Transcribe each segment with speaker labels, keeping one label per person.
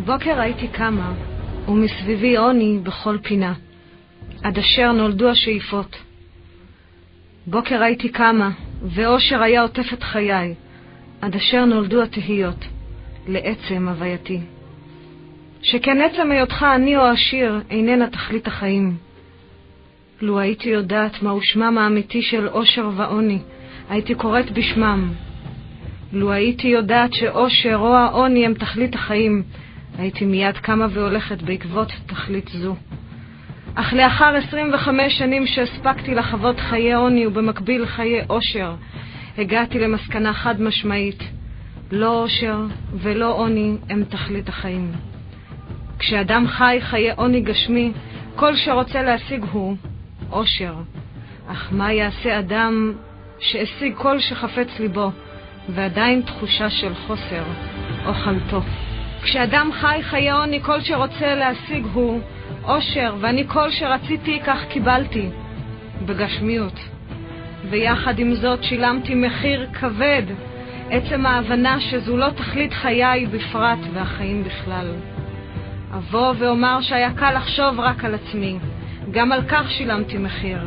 Speaker 1: בוקר הייתי קמה, ומסביבי עוני בכל פינה, עד אשר נולדו השאיפות. בוקר הייתי קמה, ואושר היה עוטף את חיי, עד אשר נולדו התהיות, לעצם הווייתי. שכן עצם היותך אני או עשיר איננה תכלית החיים. לו הייתי יודעת מהו שמם האמיתי של אושר ועוני, הייתי קוראת בשמם. לו הייתי יודעת שאושר או העוני הם תכלית החיים, הייתי מיד קמה והולכת בעקבות תכלית זו. אך לאחר 25 שנים שהספקתי לחוות חיי עוני ובמקביל חיי אושר, הגעתי למסקנה חד משמעית: לא אושר ולא עוני הם תכלית החיים. כשאדם חי חיי עוני גשמי, כל שרוצה להשיג הוא אושר. אך מה יעשה אדם שהשיג כל שחפץ ליבו, ועדיין תחושה של חוסר או חלטו? כשאדם חי חיי עוני, כל שרוצה להשיג הוא אושר, ואני כל שרציתי כך קיבלתי, בגשמיות. ויחד עם זאת שילמתי מחיר כבד, עצם ההבנה שזו לא תכלית חיי בפרט והחיים בכלל. אבוא ואומר שהיה קל לחשוב רק על עצמי, גם על כך שילמתי מחיר.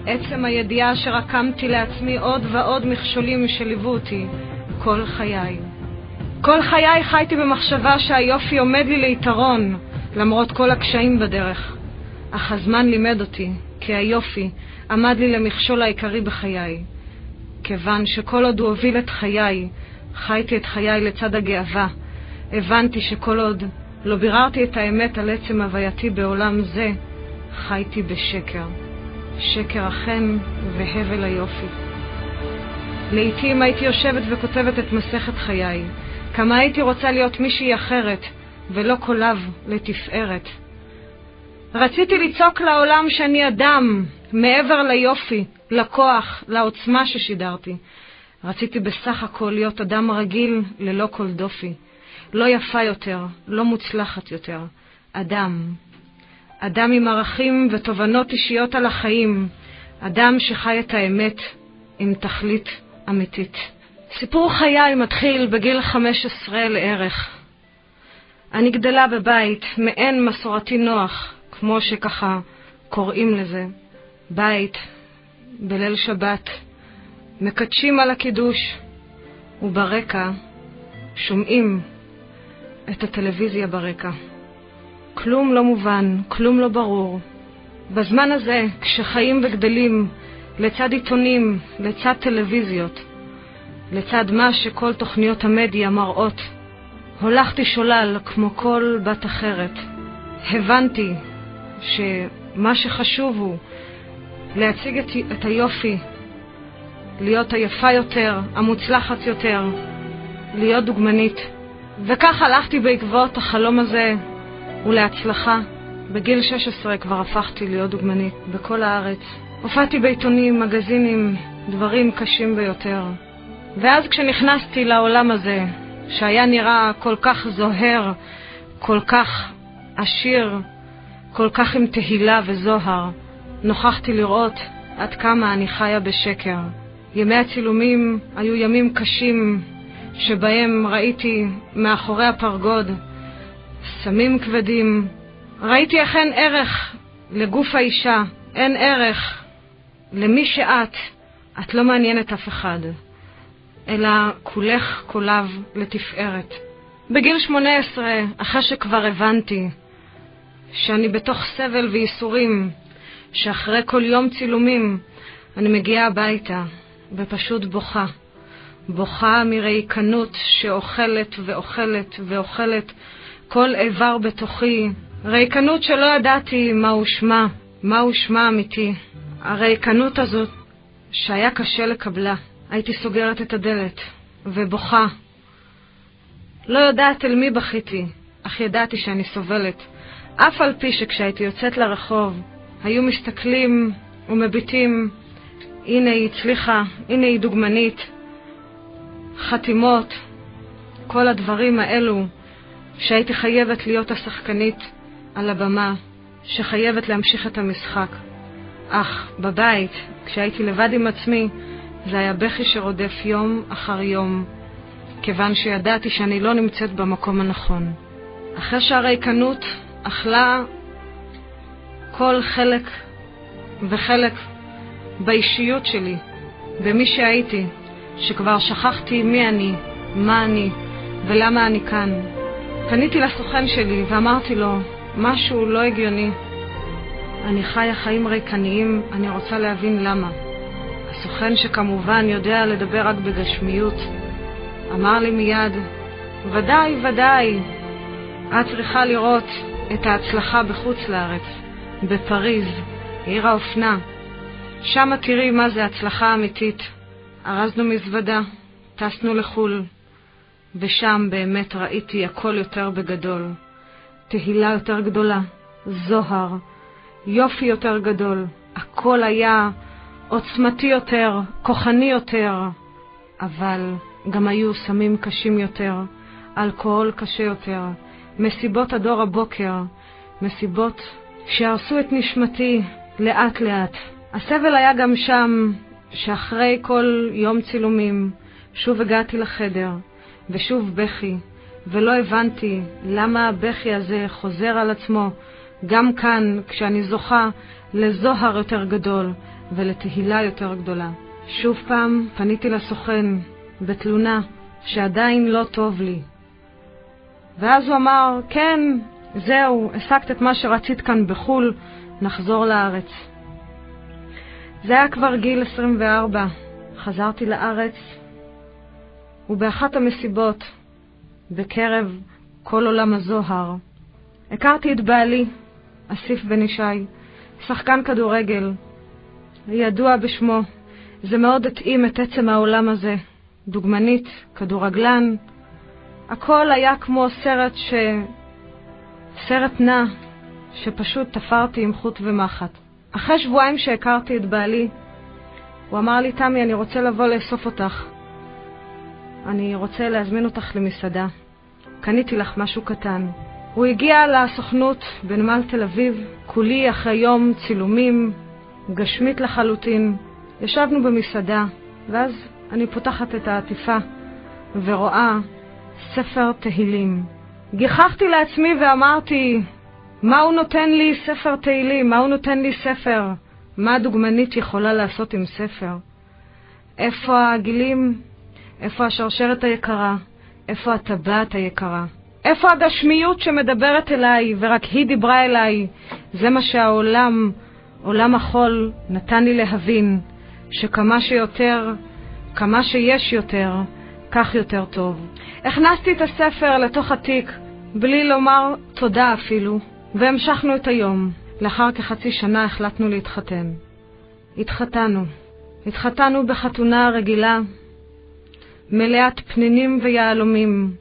Speaker 1: עצם הידיעה שרקמתי לעצמי עוד ועוד מכשולים שליוו אותי כל חיי. כל חיי חייתי במחשבה שהיופי עומד לי ליתרון, למרות כל הקשיים בדרך. אך הזמן לימד אותי, כי היופי עמד לי למכשול העיקרי בחיי. כיוון שכל עוד הוא הוביל את חיי, חייתי את חיי לצד הגאווה. הבנתי שכל עוד לא ביררתי את האמת על עצם הווייתי בעולם זה, חייתי בשקר. שקר החן והבל היופי. לעתים הייתי יושבת וכותבת את מסכת חיי. כמה הייתי רוצה להיות מישהי אחרת, ולא קולב לתפארת. רציתי לצעוק לעולם שאני אדם, מעבר ליופי, לכוח, לעוצמה ששידרתי. רציתי בסך הכל להיות אדם רגיל ללא כל דופי. לא יפה יותר, לא מוצלחת יותר. אדם. אדם עם ערכים ותובנות אישיות על החיים. אדם שחי את האמת עם תכלית אמיתית. סיפור חיי מתחיל בגיל 15 לערך. אני גדלה בבית מעין מסורתי נוח, כמו שככה קוראים לזה. בית, בליל שבת, מקדשים על הקידוש, וברקע שומעים את הטלוויזיה ברקע. כלום לא מובן, כלום לא ברור. בזמן הזה, כשחיים וגדלים לצד עיתונים, לצד טלוויזיות, לצד מה שכל תוכניות המדיה מראות, הולכתי שולל כמו כל בת אחרת. הבנתי שמה שחשוב הוא להציג את היופי, להיות היפה יותר, המוצלחת יותר, להיות דוגמנית. וכך הלכתי בעקבות החלום הזה, ולהצלחה. בגיל 16 כבר הפכתי להיות דוגמנית בכל הארץ. הופעתי בעיתונים, מגזינים, דברים קשים ביותר. ואז כשנכנסתי לעולם הזה, שהיה נראה כל כך זוהר, כל כך עשיר, כל כך עם תהילה וזוהר, נוכחתי לראות עד כמה אני חיה בשקר. ימי הצילומים היו ימים קשים, שבהם ראיתי מאחורי הפרגוד סמים כבדים. ראיתי איך אין ערך לגוף האישה, אין ערך למי שאת. את לא מעניינת אף אחד, אלא כולך קולב לתפארת. בגיל 18, אחרי שכבר הבנתי שאני בתוך סבל וייסורים, שאחרי כל יום צילומים אני מגיעה הביתה ופשוט בוכה. בוכה מריקנות שאוכלת ואוכלת ואוכלת כל איבר בתוכי. ריקנות שלא ידעתי מהו שמה, מהו שמה אמיתי. הריקנות הזאת שהיה קשה לקבלה. הייתי סוגרת את הדלת ובוכה. לא יודעת אל מי בכיתי, אך ידעתי שאני סובלת. אף על פי שכשהייתי יוצאת לרחוב, היו מסתכלים ומביטים, הנה היא הצליחה, הנה היא דוגמנית. חתימות, כל הדברים האלו שהייתי חייבת להיות השחקנית על הבמה, שחייבת להמשיך את המשחק. אך בבית, כשהייתי לבד עם עצמי, זה היה בכי שרודף יום אחר יום, כיוון שידעתי שאני לא נמצאת במקום הנכון. אחרי שהריקנות אכלה כל חלק וחלק באישיות שלי, במי שהייתי, שכבר שכחתי מי אני, מה אני ולמה אני כאן. פניתי לסוכן שלי ואמרתי לו, משהו לא הגיוני. אני חיה חיים ריקניים, אני רוצה להבין למה. הסוכן שכמובן יודע לדבר רק בגשמיות, אמר לי מיד, ודאי, את צריכה לראות את ההצלחה בחוץ לארץ, בפריז, עיר האופנה. שם תראי מה זה הצלחה אמיתית. ארזנו מזוודה, טסנו לחול, ושם באמת ראיתי הכל יותר בגדול. תהילה יותר גדולה, זוהר, יופי יותר גדול. הכל היה עוצמתי יותר, כוחני יותר, אבל גם היו סמים קשים יותר, אלכוהול קשה יותר, מסיבות הדור הבוקר, מסיבות שהרסו את נשמתי לאט לאט. הסבל היה גם שם, שאחרי כל יום צילומים שוב הגעתי לחדר ושוב בכי, ולא הבנתי למה הבכי הזה חוזר על עצמו גם כאן כשאני זוכה לזוהר יותר גדול ולתהילה יותר גדולה. שוב פעם פניתי לסוכן בתלונה שעדיין לא טוב לי, ואז הוא אמר, כן, זהו, השגת את מה שרצית כאן בחול, נחזור לארץ. זה היה כבר גיל 24, חזרתי לארץ, ובאחת המסיבות, בקרב כל עולם הזוהר, הכרתי את בעלי, אסיף בן ישי, שחקן כדורגל, ידוע בשמו. זה מאוד התאים את עצם העולם הזה, דוגמנית, כדורגלן, הכל היה כמו סרט נע, שפשוט תפרתי עם חוט ומחט. אחרי שבועיים שהכרתי את בעלי, הוא אמר לי, תמי, אני רוצה לבוא לאסוף אותך. אני רוצה להזמין אותך למסעדה. קניתי לך משהו קטן. הוא הגיע לסוכנות בנמל תל אביב, כולי אחרי יום צילומים, גשמית לחלוטין. ישבנו במסעדה, ואז אני פותחת את העטיפה ורואה ספר תהילים. גיחכתי לעצמי ואמרתי, מה הוא נותן לי ספר תהילים? מה הוא נותן לי ספר? מה הדוגמנית יכולה לעשות עם ספר? איפה העגילים? איפה השרשרת היקרה? איפה הטבעת היקרה? איפה הגשמיות שמדברת אליי ורק היא דיברה אליי? זה מה שהעולם, עולם החול, נתן לי להבין, שכמה שיותר, כמה שיש יותר, כך יותר טוב. הכנסתי את הספר לתוך התיק, בלי לומר תודה אפילו, והמשכנו את היום. לאחר כחצי שנה החלטנו להתחתן. התחתנו בחתונה רגילה, מלאת פנינים ויעלומים,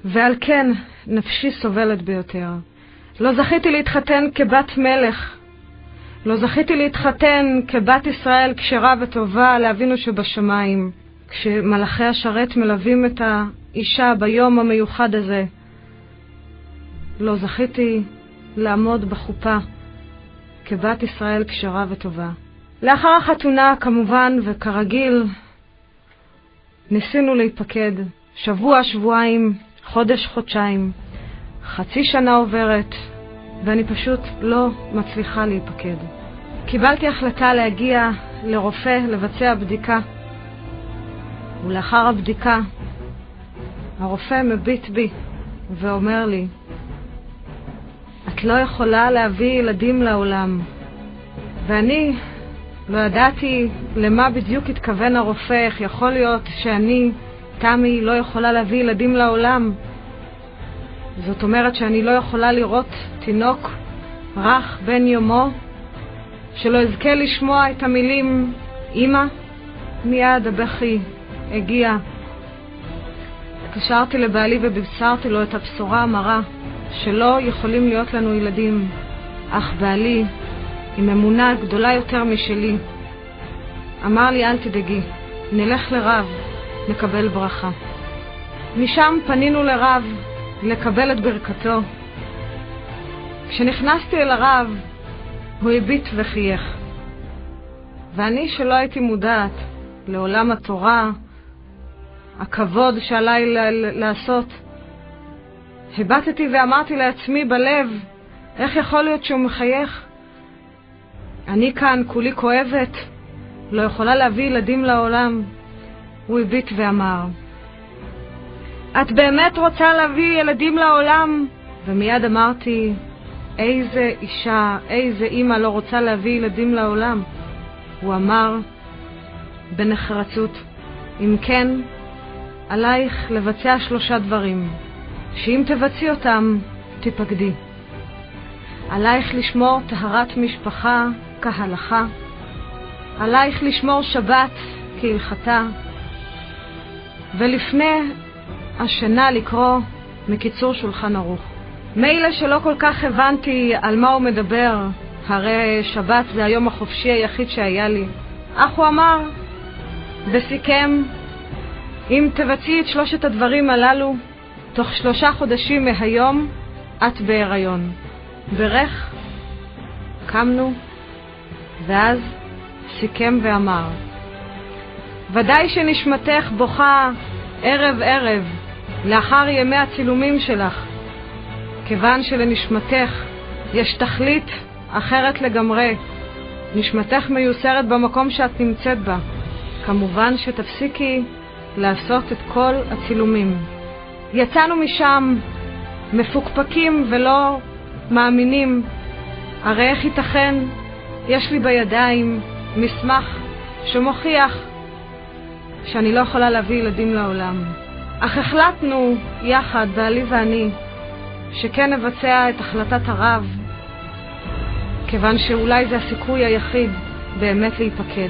Speaker 1: ועל כן נפשי סובלת ביותר. לא זכיתי להתחתן כבת מלך, לא זכיתי להתחתן כבת ישראל כשרה וטובה לאבינו שבשמיים, כשמלאכי השרת מלווים את האישה ביום המיוחד הזה. לא זכיתי לעמוד בחופה כבת ישראל כשרה וטובה. לאחר החתונה כמובן וכרגיל ניסינו להיפקד, שבוע, שבועיים, חודש, חודשיים, חצי שנה עוברת, ואני פשוט לא מצליחה להיפקד. קיבלתי החלטה להגיע לרופא לבצע בדיקה, ולאחר הבדיקה הרופא מביט בי ואומר לי, את לא יכולה להביא ילדים לעולם. ואני לא ידעתי למה בדיוק התכוון הרופא, איך יכול להיות שאני, תמי, לא יכולה להביא ילדים לעולם. זאת אומרת שאני לא יכולה לראות תינוק רך בן יומו, שלא אזכה לשמוע את המילים אמא. מיד הבכי הגיע. התקשרתי לבעלי ובשרתי לו את הבשורה המרה שלא יכולים להיות לנו ילדים. אך בעלי, עם אמונה גדולה יותר משלי, אמר לי, אל תדאגי, נלך לרב, נקבל ברכה. משם פנינו לרב לקבל את ברכתו. כשנכנסתי אל הרב, הוא הביט וחייך. ואני שלא הייתי מודעת לעולם התורה, הכבוד שעליי לעשות, הבטתי ואמרתי לעצמי בלב, איך יכול להיות שהוא מחייך? אני כאן כולי כואבת, לא יכולה להביא ילדים לעולם. הוא הביט ואמר, את באמת רוצה להביא ילדים לעולם? ומיד אמרתי, איזה אישה, איזה אמא לא רוצה להביא ילדים לעולם? הוא אמר בנחרצות, אם כן, עלייך לבצע 3 דברים, שאם תבצעי אותם, תיפקדי. עלייך לשמור טהרת משפחה כהלכה, עלייך לשמור שבת כהלכתה, ולפני השינה לקרוא מקיצור שולחן ערוך. מילא שלא כל כך הבנתי על מה הוא מדבר, הרי שבת זה היום החופשי היחיד שהיה לי. אך הוא אמר וסיכם, אם תבצעי את 3 הדברים הללו, תוך 3 חודשים מהיום את בהיריון. ברך, קמנו, ואז סיכם ואמר, ודאי שנשמתך בוכה ערב ערב לאחר ימי הצילומים שלך, כיוון שלנשמתך יש תכלית אחרת לגמרי. נשמתך מיוסרת במקום שאת נמצאת בה. כמובן שתפסיקי לעשות את כל הצילומים. יצאנו משם מפוקפקים ולא מאמינים. הרי איך ייתכן? יש לי בידיים מסמך שמוכיח שאני לא יכולה להביא ילדים לעולם. אך החלטנו יחד, בעלי ואני, שכן נבצע את החלטת הרב, כיוון שאולי זה הסיכוי היחיד באמת להיפקד.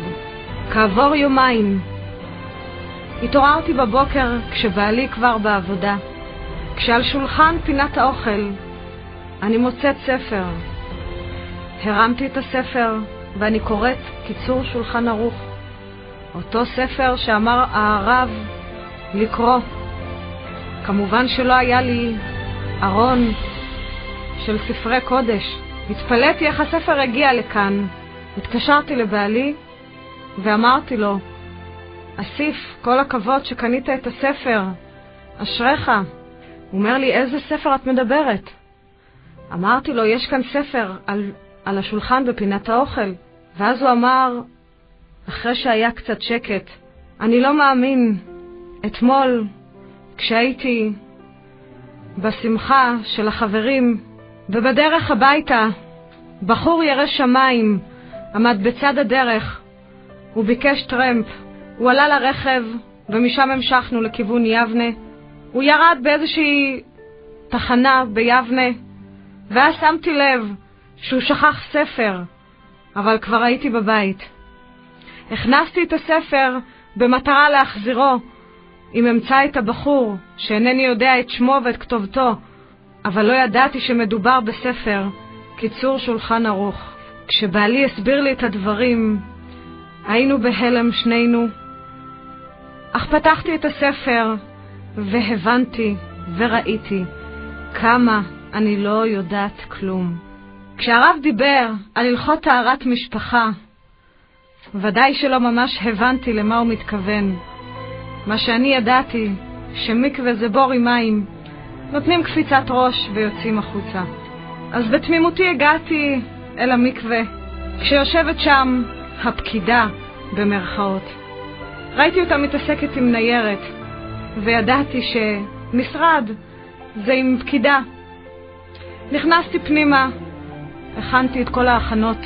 Speaker 1: כעבור יומיים התעוררתי בבוקר כשבעלי כבר בעבודה. כשעל שולחן פינת האוכל אני מוצאת ספר. הרמתי את הספר ואני קוראת קיצור שולחן ערוך. אותו ספר שאמר הרב לקרוא. כמובן שלא היה לי ארון של ספרי קודש. התפלאתי איך הספר הגיע לכאן. התקשרתי לבעלי ואמרתי לו, אסיף, כל הכבוד שקנית את הספר, אשריך. הוא אומר לי, איזה ספר את מדברת? אמרתי לו, יש כאן ספר על השולחן בפינת האוכל. ואז הוא אמר, אחרי שהיה קצת שקט, אני לא מאמין. אתמול, כשהייתי בשמחה של החברים, ובדרך הביתה, בחור ירא שמיים עמד בצד הדרך. הוא ביקש טרמפ. הוא עלה לרכב, ומשם המשכנו לכיוון יבנה. הוא ירד באיזושהי תחנה ביבנה, ואז שמתי לב שהוא שכח ספר, אבל כבר הייתי בבית. הכנסתי את הספר במטרה להחזירו, אם אמצא את הבחור, שאינני יודע את שמו ואת כתובתו, אבל לא ידעתי שמדובר בספר, קיצור שולחן ערוך. כשבעלי הסביר לי את הדברים, היינו בהלם שנינו, אך פתחתי את הספר והבנתי וראיתי כמה אני לא יודעת כלום. כשהרב דיבר על הלכות טהרת משפחה, ודאי שלא ממש הבנתי למה הוא מתכוון. מה שאני ידעתי, שמקווה זה בור עם מים, נותנים קפיצת ראש ויוצאים החוצה. אז בתמימותי הגעתי אל המקווה, כשיושבת שם הפקידה במרכאות. ראיתי אותה מתעסקת עם ניירת, וידעתי שמשרד זה עם פקידה. נכנסתי פנימה, הכנתי את כל ההכנות.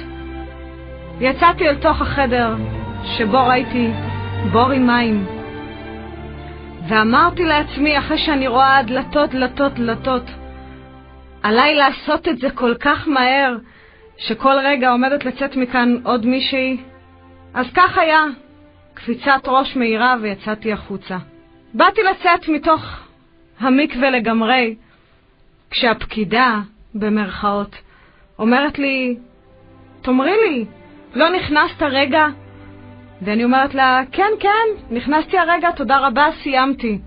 Speaker 1: יצאתי אל תוך החדר שבו ראיתי בור עם מים. ואמרתי לעצמי, אחרי שאני רואה דלתות, עליי לעשות את זה כל כך מהר, שכל רגע עומדת לצאת מכאן עוד מישהי. אז כך היה, קפיצת ראש מהירה ויצאתי החוצה. באתי לצאת מתוך המקווה לגמרי, כשהפקידה, במרכאות, אומרת לי, תאמרי לי, לא נכנסת רגע? ואני אומרת לה, כן, נכנסתי הרגע, תודה רבה, סיימתי.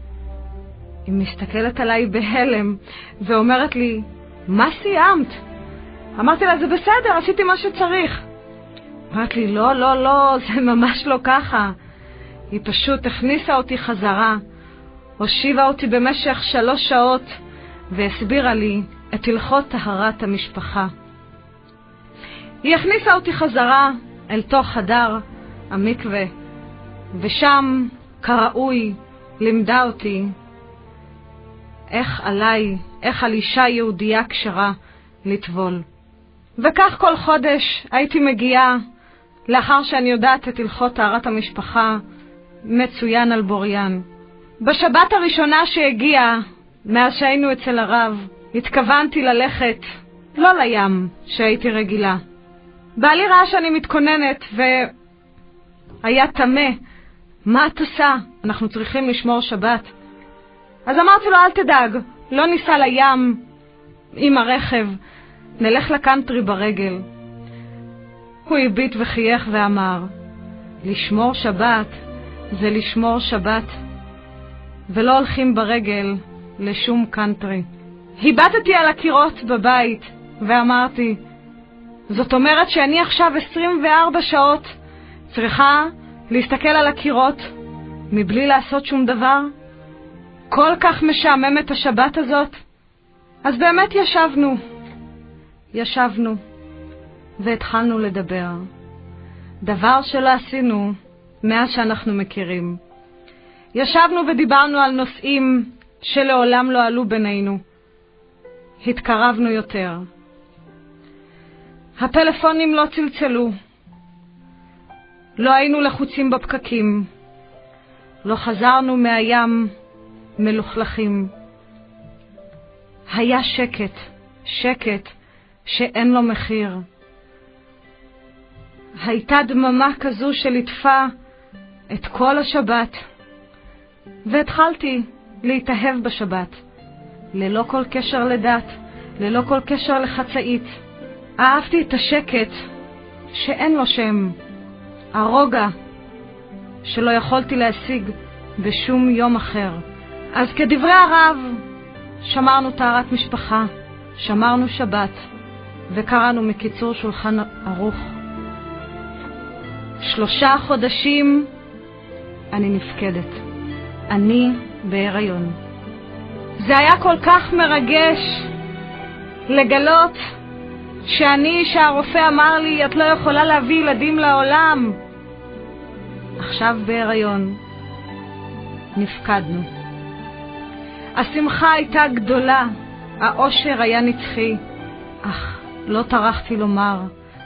Speaker 1: היא מסתכלת עליי בהלם ואומרת לי, מה סיימת? אמרתי לה, זה בסדר, עשיתי מה שצריך. אמרת לי, לא, זה ממש לא ככה. היא פשוט הכניסה אותי חזרה, הושיבה אותי במשך 3 שעות, והסבירה לי את הלכות טהרת המשפחה. היא הכניסה אותי חזרה אל תוך חדר המקווה, ושם כראוי לימדה אותי איך על אישה יהודייה כשרה לטבול. וכך כל חודש הייתי מגיעה, לאחר שאני יודעת את הלכות טהרת המשפחה מצוין על בוריין. בשבת הראשונה שהגיעה, מאז שהיינו אצל הרב, התכוונתי ללכת לא לים שהייתי רגילה. בעלי ראה שאני מתכוננת והיה תמה, מה את עושה? אנחנו צריכים לשמור שבת. אז אמרתי לו, אל תדאג, לא ניסע לים עם הרכב, נלך לקנטרי ברגל. הוא הביט וחייך ואמר, לשמור שבת זה לשמור שבת, ולא הולכים ברגל לשום קנטרי. היבטתי על הקירות בבית ואמרתי, זאת אומרת שאני עכשיו 24 שעות צריכה להסתכל על הקירות מבלי לעשות שום דבר? כל כך משעממת השבת הזאת? אז באמת ישבנו והתחלנו לדבר. דבר שלא עשינו מאז שאנחנו מכירים. ישבנו ודיברנו על נושאים שלעולם לא עלו בינינו. התקרבנו יותר. הפלאפונים לא צלצלו. לא היינו לחוצים בפקקים. לא חזרנו מהים מלוכלכים. היה שקט שאין לו מחיר. הייתה דממה כזו שליטפה את כל השבת, והתחלתי להתאהב בשבת, ללא כל קשר לדת, ללא כל קשר לחצאית. אהבתי את השקט שאין לו שם, הרוגע שלא יכולתי להשיג בשום יום אחר. אז כדברי הרב, שמרנו טהרת משפחה, שמרנו שבת, וקראנו מקיצור שולחן ערוך. 3 חודשים אני נפקדת. אני בהיריון. זה היה כל כך מרגש לגלות שהרופא אמר לי, את לא יכולה להביא ילדים לעולם. עכשיו בהיריון. נפקדנו. השמחה הייתה גדולה, האושר היה נצחי, אך לא טרחתי לומר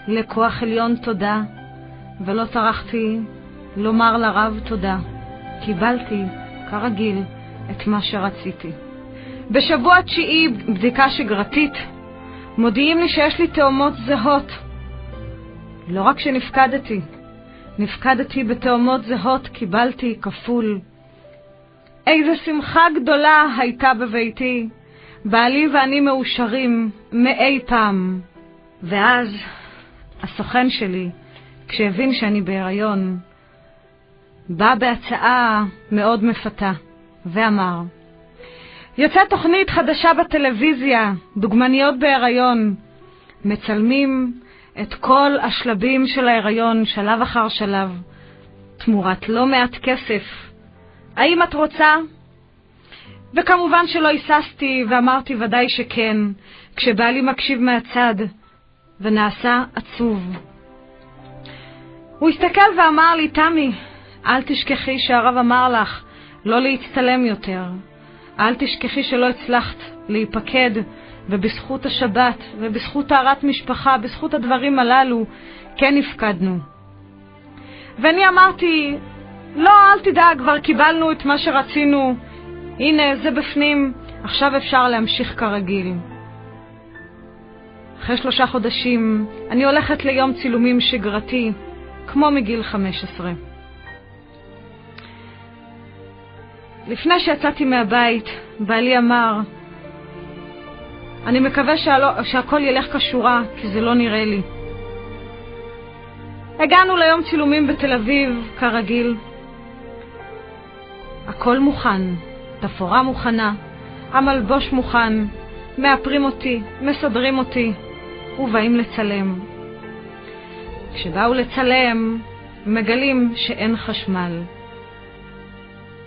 Speaker 1: לכוח עליון תודה, ולא טרחתי לומר לרב תודה. קיבלתי כרגיל את מה שרציתי. בשבוע 9, בדיקה שגרתית, מודיעים לי שיש לי תאומות זהות. לא רק שנפקדתי בתאומות זהות, קיבלתי כפול. איזו שמחה גדולה הייתה בביתי. בעלי ואני מאושרים מאי פעם. ואז הסוכן שלי, כשהבין שאני בהיריון, בא בהצעה מאוד מפתה ואמר, יוצא תוכנית חדשה בטלוויזיה, דוגמניות בהיריון, מצלמים את כל השלבים של ההיריון, שלב אחר שלב, תמורת לא מעט כסף. האם את רוצה? וכמובן שלא היססתי ואמרתי ודאי שכן, כשבעלי מקשיב מהצד ונעשה עצוב. הוא הסתכל ואמר לי, תמי, אל תשכחי שהרב אמר לך לא להצטלם יותר. אל תשכחי שלא הצלחת להיפקד, ובזכות השבת ובזכות טהרת משפחה, בזכות הדברים הללו, כן הפקדנו. ואני אמרתי, לא, אל תדאג, כבר קיבלנו את מה שרצינו. הנה, זה בפנים, עכשיו אפשר להמשיך כרגיל. אחרי 3 חודשים, אני הולכת ליום צילומים שגרתי, כמו מגיל 15. לפני שיצאתי מהבית, בעלי אמר, אני מקווה שהכל ילך כשורה, כי זה לא נראה לי. הגענו ליום צילומים בתל אביב, כרגיל. הכל מוכן, תפורה מוכנה, המלבוש מוכן, מאפרים אותי, מסדרים אותי, ובאים לצלם. כשבאו לצלם, מגלים שאין חשמל.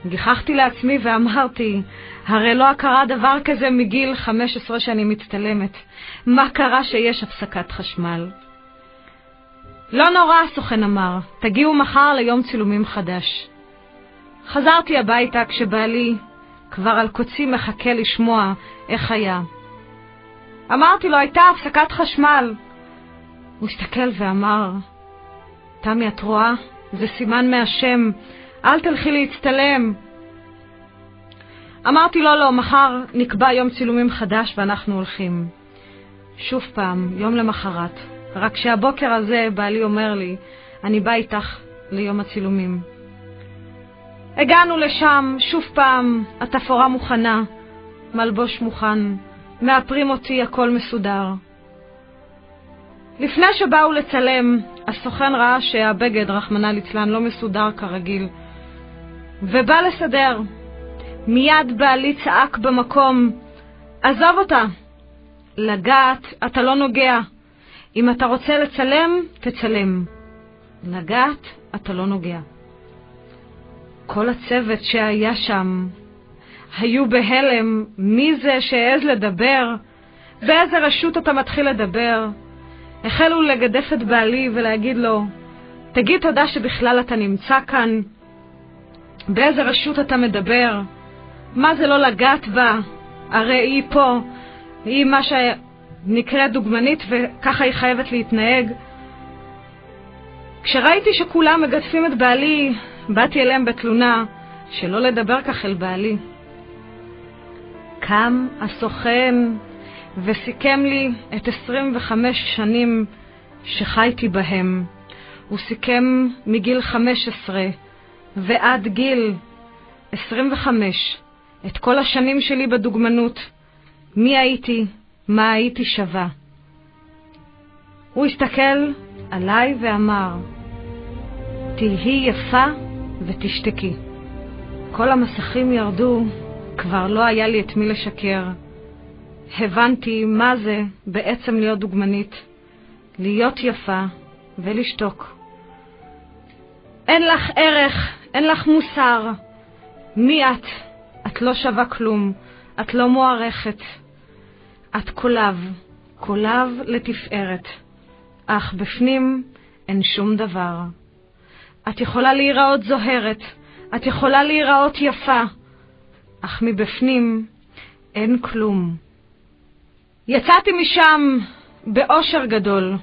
Speaker 1: גיחכתי לעצמי ואמרתי, הרי לא קרה דבר כזה מגיל 15 שאני מצטלמת. מה קרה שיש הפסקת חשמל? לא נורא, הסוכן אמר, תגיעו מחר ליום צילומים חדש. חזרתי הביתה כשבעלי כבר על קוצי מחכה לשמוע איך היה. אמרתי לו, הייתה הפסקת חשמל. הוא הסתכל ואמר, תמי, את רואה? זה סימן מהשם, אל תלכי להצטלם. אמרתי לו, לא, מחר נקבע יום צילומים חדש ואנחנו הולכים. שוב פעם, יום למחרת. רק שהבוקר הזה בעלי אומר לי, אני בא איתך ליום הצילומים. הגענו לשם, שוב פעם, התפאורה מוכנה, מלבוש מוכן, מאפרים אותי, הכל מסודר. לפני שבאו לצלם, הסוכן ראה שהבגד, רחמנא ליצלן, לא מסודר כרגיל, ובא לסדר. מיד בעלי צעק במקום, עזוב אותה, לגעת אתה לא נוגע, אם אתה רוצה לצלם, תצלם, לגעת אתה לא נוגע. כל הצוות שהיה שם היו בהלם, מי זה שהעז לדבר? באיזה רשות אתה מתחיל לדבר? החלו לגדף את בעלי ולהגיד לו, תגיד תודה שבכלל אתה נמצא כאן, באיזה רשות אתה מדבר? מה זה לא לגעת בה? הרי היא פה, היא מה שנקראת דוגמנית וככה היא חייבת להתנהג. כשראיתי שכולם מגדפים את בעלי, באתי אליהם בתלונה שלא לדבר כך אל בעלי. קם הסוכן וסיכם לי את 25 שנים שחייתי בהם. הוא סיכם מגיל 15 ועד גיל 25 את כל השנים שלי בדוגמנות, מי הייתי, מה הייתי שווה. הוא הסתכל עליי ואמר, תהי יפה ותשתקי. כל המסכים ירדו, כבר לא היה לי את מי לשקר. הבנתי מה זה בעצם להיות דוגמנית, להיות יפה ולשתוק. אין לך ערך, אין לך מוסר. מי את? את לא שווה כלום, את לא מוערכת. את קולב לתפארת, אך בפנים אין שום דבר. את יכולה להיראות זוהרת, את יכולה להיראות יפה, אך מבפנים אין כלום. יצאתי משם באושר גדול,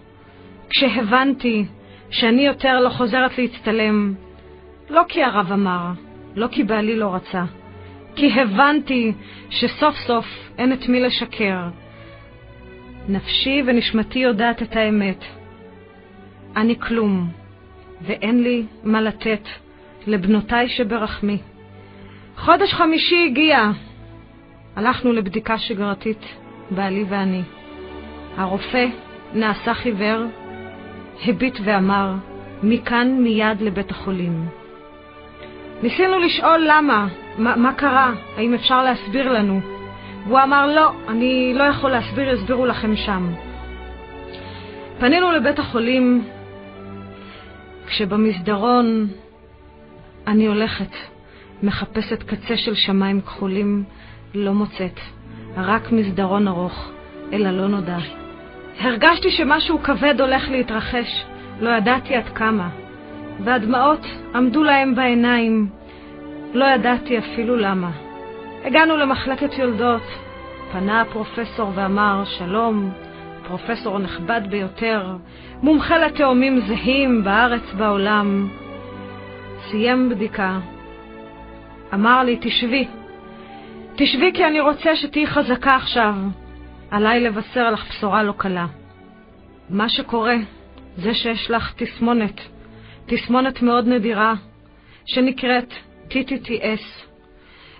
Speaker 1: כשהבנתי שאני יותר לא חוזרת להצטלם, לא כי הרב אמר, לא כי בעלי לא רצה, כי הבנתי שסוף סוף אין את מי לשקר. נפשי ונשמתי יודעת את האמת. אני כלום, ואין לי מה לתת לבנותיי שברחמי. חודש חמישי הגיע. הלכנו לבדיקה שגרתית, בעלי ואני. הרופא נעשה חיוור, הביט ואמר, מכאן מיד לבית החולים. ניסינו לשאול למה, מה קרה, האם אפשר להסביר לנו. והוא אמר, לא, אני לא יכול להסביר, יסבירו לכם שם. פנינו לבית החולים, כשבמסדרון אני הולכת, מחפשת קצה של שמיים כחולים, לא מוצאת, רק מסדרון ארוך, אלא לא נודע. הרגשתי שמשהו כבד הולך להתרחש, לא ידעתי עד כמה, והדמעות עמדו להם בעיניים, לא ידעתי אפילו למה. הגענו למחלקת יולדות, פנה הפרופסור ואמר, שלום, פרופסור נכבד ביותר, מומחה לתאומים זהים בארץ בעולם. סיים בדיקה, אמר לי, תשבי כי אני רוצה שתהי חזקה עכשיו, עליי לבשר עליך בשורה לא קלה. מה שקורה זה שיש לך תסמונת מאוד נדירה, שנקראת TTTS.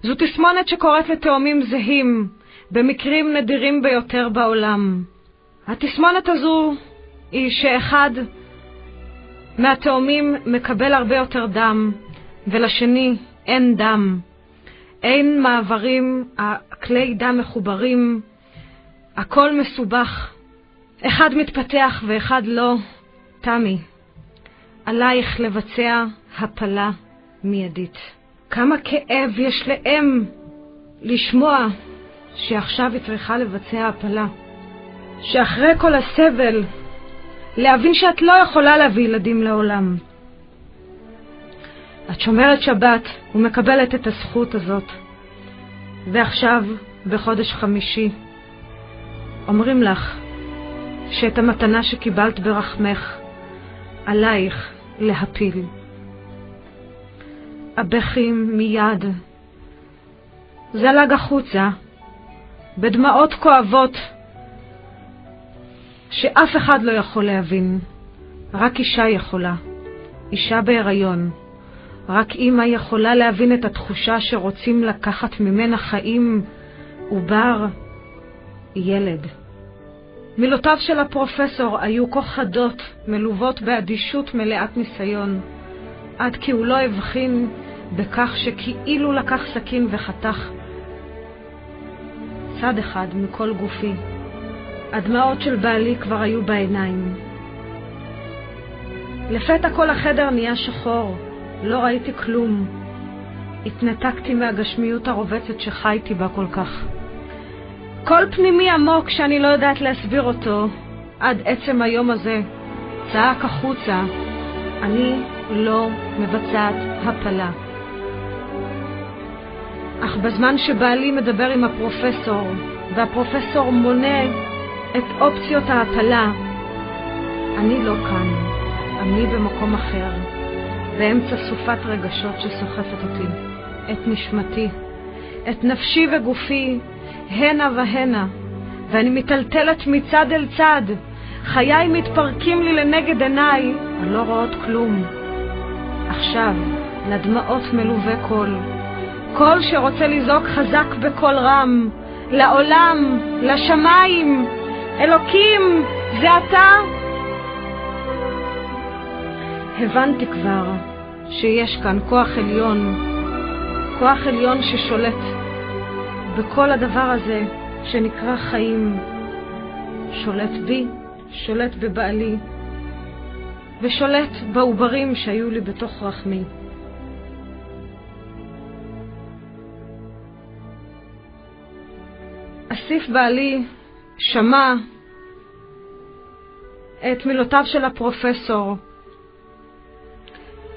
Speaker 1: זו תסמונת שקורית לתאומים זהים, במקרים נדירים ביותר בעולם. התסמונת הזו היא שאחד מהתאומים מקבל הרבה יותר דם, ולשני אין דם. אין מעברים, הכלי דם מחוברים, הכל מסובך. אחד מתפתח ואחד לא. תמי, עלייך לבצע הפלה מיידית. כמה כאב יש לאם לשמוע שעכשיו היא צריכה לבצע הפלה. שאחרי כל הסבל, להבין שאת לא יכולה להביא ילדים לעולם. את שומרת שבת ומקבלת את הזכות הזאת. ועכשיו, בחודש חמישי, אומרים לך שאת המתנה שקיבלת ברחמך, עלייך להפיל. הבכים מיד זלג החוצה בדמעות כואבות שאף אחד לא יכול להבין. רק אישה יכולה, אישה בהיריון. רק אמא יכולה להבין את התחושה שרוצים לקחת ממנה חיים, עובר, ילד. מילותיו של הפרופסור היו כה חדות, מלוות באדישות מלאת ניסיון, עד כי הוא לא הבחין בכך שכאילו לקח סכין וחתך צד אחד מכל גופי. הדמעות של בעלי כבר היו בעיניים. לפתע כל החדר נהיה שחור, לא ראיתי כלום. התנתקתי מהגשמיות הרובצת שחייתי בה כל כך. כל פנימי עמוק שאני לא יודעת להסביר אותו, עד עצם היום הזה, צעק החוצה, אני לא מבצעת הפלה. אך בזמן שבעלי מדבר עם הפרופסור, והפרופסור מונה את אופציות ההפלה, אני לא כאן, אני במקום אחר, באמצע סופת רגשות שסוחפת אותי, את נשמתי, את נפשי וגופי, הנה והנה, ואני מטלטלת מצד אל צד, חיי מתפרקים לי לנגד עיניי, אני לא רואות כלום. עכשיו, לדמעות מלווה קול, קול שרוצה לזעוק חזק בקול רם, לעולם, לשמיים, אלוקים, זה אתה? הבנתי כבר שיש כאן כוח עליון ששולט בכל הדבר הזה שנקרא חיים, שולט בי, שולט בבעלי, ושולט בעוברים שהיו לי בתוך רחמי. אסיף בעלי שמע את מילותיו של הפרופסור,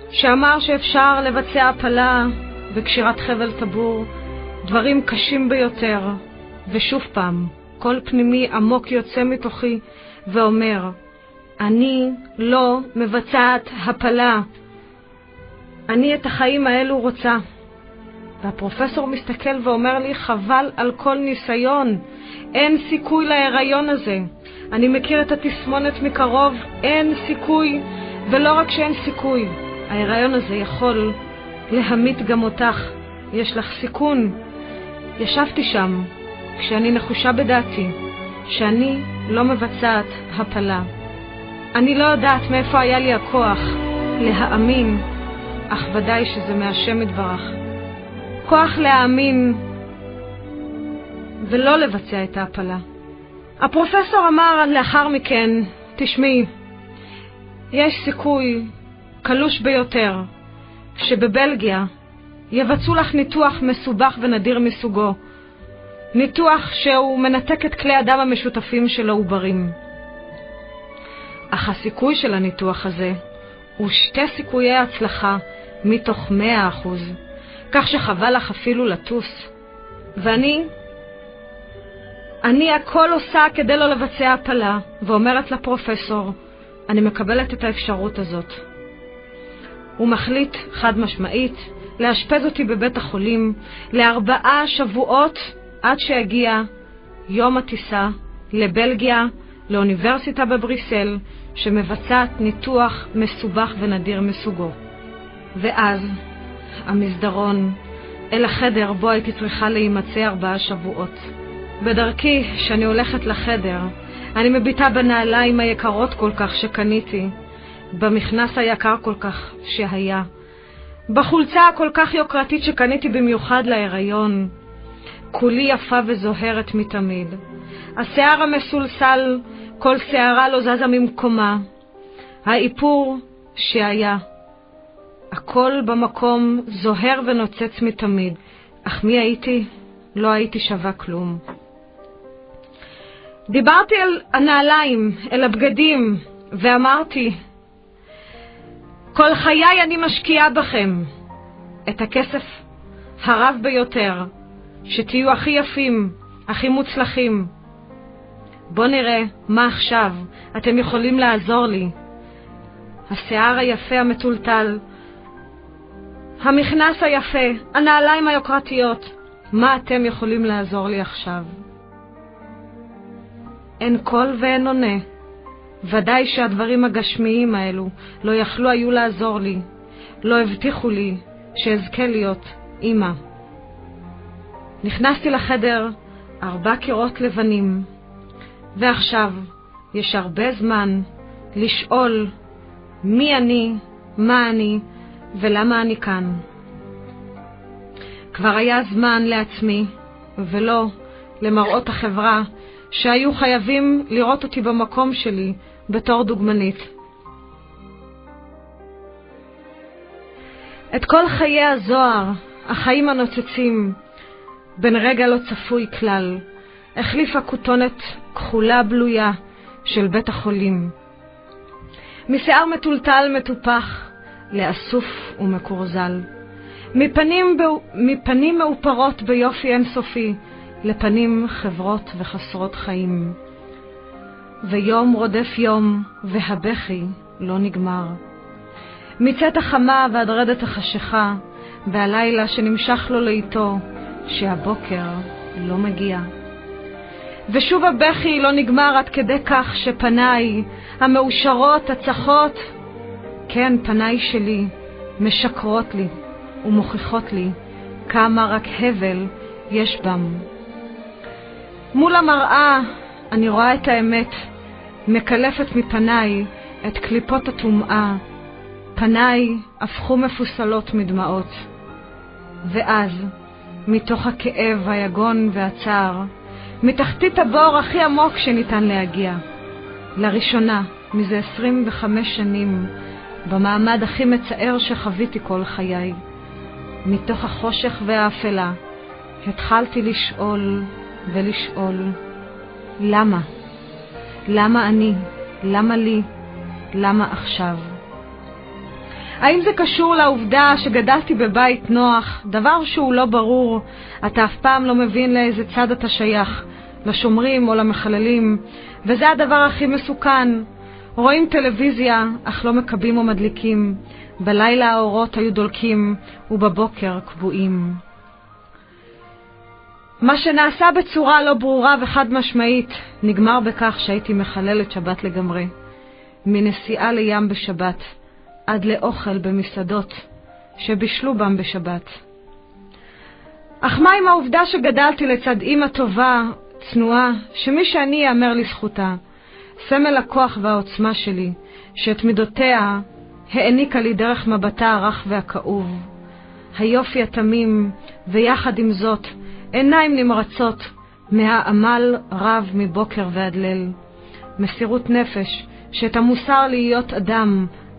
Speaker 1: שאמר שאפשר לבצע הפלה וקשירת חבל טבור, דברים קשים ביותר, ושוב פעם, כל פנימי עמוק יוצא מתוכי ואומר, אני לא מבצעת הפלה, אני את החיים האלו רוצה. והפרופסור מסתכל ואומר לי, חבל על כל ניסיון, אין סיכוי להיריון הזה. אני מכיר את התסמונת מקרוב, אין סיכוי, ולא רק שאין סיכוי, ההיריון הזה יכול להמית גם אותך, יש לך סיכון. ישבתי שם, כשאני נחושה בדעתי, שאני לא מבצעת הפלה. אני לא יודעת מאיפה היה לי הכוח להאמין, אך ודאי שזה מהשם יתברך. כוח להאמין ולא לבצע את ההפלה. הפרופסור אמר לאחר מכן, תשמעי, יש סיכוי קלוש ביותר שבבלגיה יבצעו לך ניתוח מסובך ונדיר מסוגו, ניתוח שהוא מנתק את כלי הדם המשותפים של העוברים. אך הסיכוי של הניתוח הזה הוא 2 סיכויי הצלחה מתוך 100%, כך שחבל לך אפילו לטוס. ואני הכל עושה כדי לא לבצע הפלה, ואומרת לפרופסור, אני מקבלת את האפשרות הזאת. הוא מחליט חד משמעית לאשפז אותי בבית החולים ל4 שבועות עד שיגיע יום הטיסה לבלגיה, לאוניברסיטה בבריסל, שמבצעת ניתוח מסובך ונדיר מסוגו. ואז המסדרון אל החדר בו הייתי צריכה להימצא 4 שבועות. בדרכי שאני הולכת לחדר, אני מביטה בנעליים היקרות כל כך שקניתי, במכנס היקר כל כך שהיה, בחולצה הכל כך יוקרתית שקניתי במיוחד להיריון. כולי יפה וזוהרת מתמיד. השיער המסולסל, כל שערה לא זזה ממקומה. האיפור שהיה הכל במקום זוהר ונוצץ מתמיד. אך מי הייתי? לא הייתי שווה כלום. דיברתי אל הנעליים, אל הבגדים, ואמרתי, כל חיי אני משקיעה בכם את הכסף הרב ביותר, שתהיו הכי יפים, הכי מוצלחים. בוא נראה מה עכשיו אתם יכולים לעזור לי. השיער היפה המטולטל, המכנס היפה, הנעליים היוקרתיות, מה אתם יכולים לעזור לי עכשיו? אין קול ואין עונה. ודאי שהדברים הגשמיים האלו לא יכלו היו לעזור לי, לא הבטיחו לי שאזכה להיות אמא. נכנסתי לחדר, 4 קירות לבנים, ועכשיו יש הרבה זמן לשאול מי אני, מה אני ולמה אני כאן. כבר היה זמן לעצמי ולא למראות החברה שהיו חייבים לראות אותי במקום שלי בתור דוגמנית. את כל חיי הזוהר, החיים הנוצצים, בין רגע לא צפוי כלל, החליפה כותונת כחולה בלויה של בית החולים. משיער מטולטל מטופח לאסוף ומקורזל. מפנים מאופרות ביופי אינסופי, לפנים חברות וחסרות חיים. ויום רודף יום והבכי לא נגמר. מצאת החמה ועד רדת החשיכה, והלילה שנמשך לו לאיתו, שהבוקר לא מגיע. ושוב הבכי לא נגמר עד כדי כך שפניי המאושרות, הצחות, כן, פניי שלי, משקרות לי ומוכיחות לי כמה רק הבל יש בם. מול המראה אני רואה את האמת, מקלפת מפניי את קליפות הטומאה. פניי הפכו מפוסלות מדמעות. ואז, מתוך הכאב, היגון והצער, מתחתית הבור הכי עמוק שניתן להגיע, לראשונה מזה 25 שנים, במעמד הכי מצער שחוויתי כל חיי, מתוך החושך והאפלה, התחלתי לשאול ולשאול, למה? למה אני? למה לי? למה עכשיו? האם זה קשור לעובדה שגדלתי בבית נוח, דבר שהוא לא ברור, אתה אף פעם לא מבין לאיזה צד אתה שייך, לשומרים או למחללים, וזה הדבר הכי מסוכן. רואים טלוויזיה, אך לא מקבים או מדליקים, בלילה האורות היו דולקים, ובבוקר קבועים. מה שנעשה בצורה לא ברורה וחד משמעית, נגמר בכך שהייתי מחללת שבת לגמרי. מנסיעה לים בשבת, עד לאוכל במסעדות שבישלו בם בשבת. אך מה עם העובדה שגדלתי לצד אמא טובה, צנועה, שמי שאני יאמר לזכותה, סמל הכוח והעוצמה שלי, שאת מידותיה העניקה לי דרך מבטה הרך והכאוב. היופי התמים, ויחד עם זאת, עיניים נמרצות, מהעמל רב מבוקר ועד ליל. מסירות נפש, שאת המוסר להיות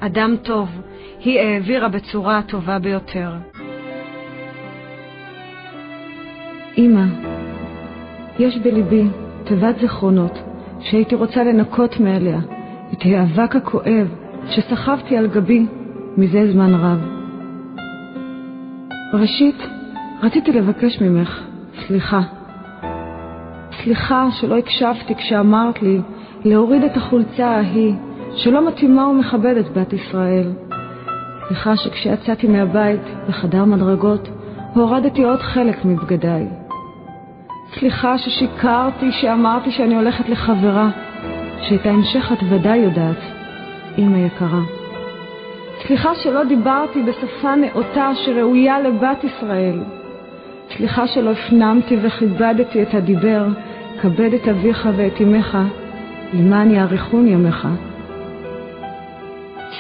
Speaker 1: אדם טוב, היא העבירה בצורה הטובה ביותר. אמא, יש בליבי תיבת זיכרונות שהייתי רוצה לנקות מעליה את האבק הכואב שסחבתי על גבי מזה זמן רב. ראשית, רציתי לבקש ממך סליחה. סליחה שלא הקשבתי כשאמרת לי להוריד את החולצה ההיא שלא מתאימה ומכבדת בת ישראל. סליחה שכשיצאתי מהבית בחדר מדרגות הורדתי עוד חלק מבגדיי. סליחה ששיקרתי שאמרתי שאני הולכת לחברה, שאת ההמשך את ודאי יודעת, אמא יקרה. סליחה שלא דיברתי בשפה נאותה שראויה לבת ישראל. סליחה שלא הפנמתי וכיבדתי את הדיבר, כבד את אביך ואת אמך, למען יאריכון ימיך.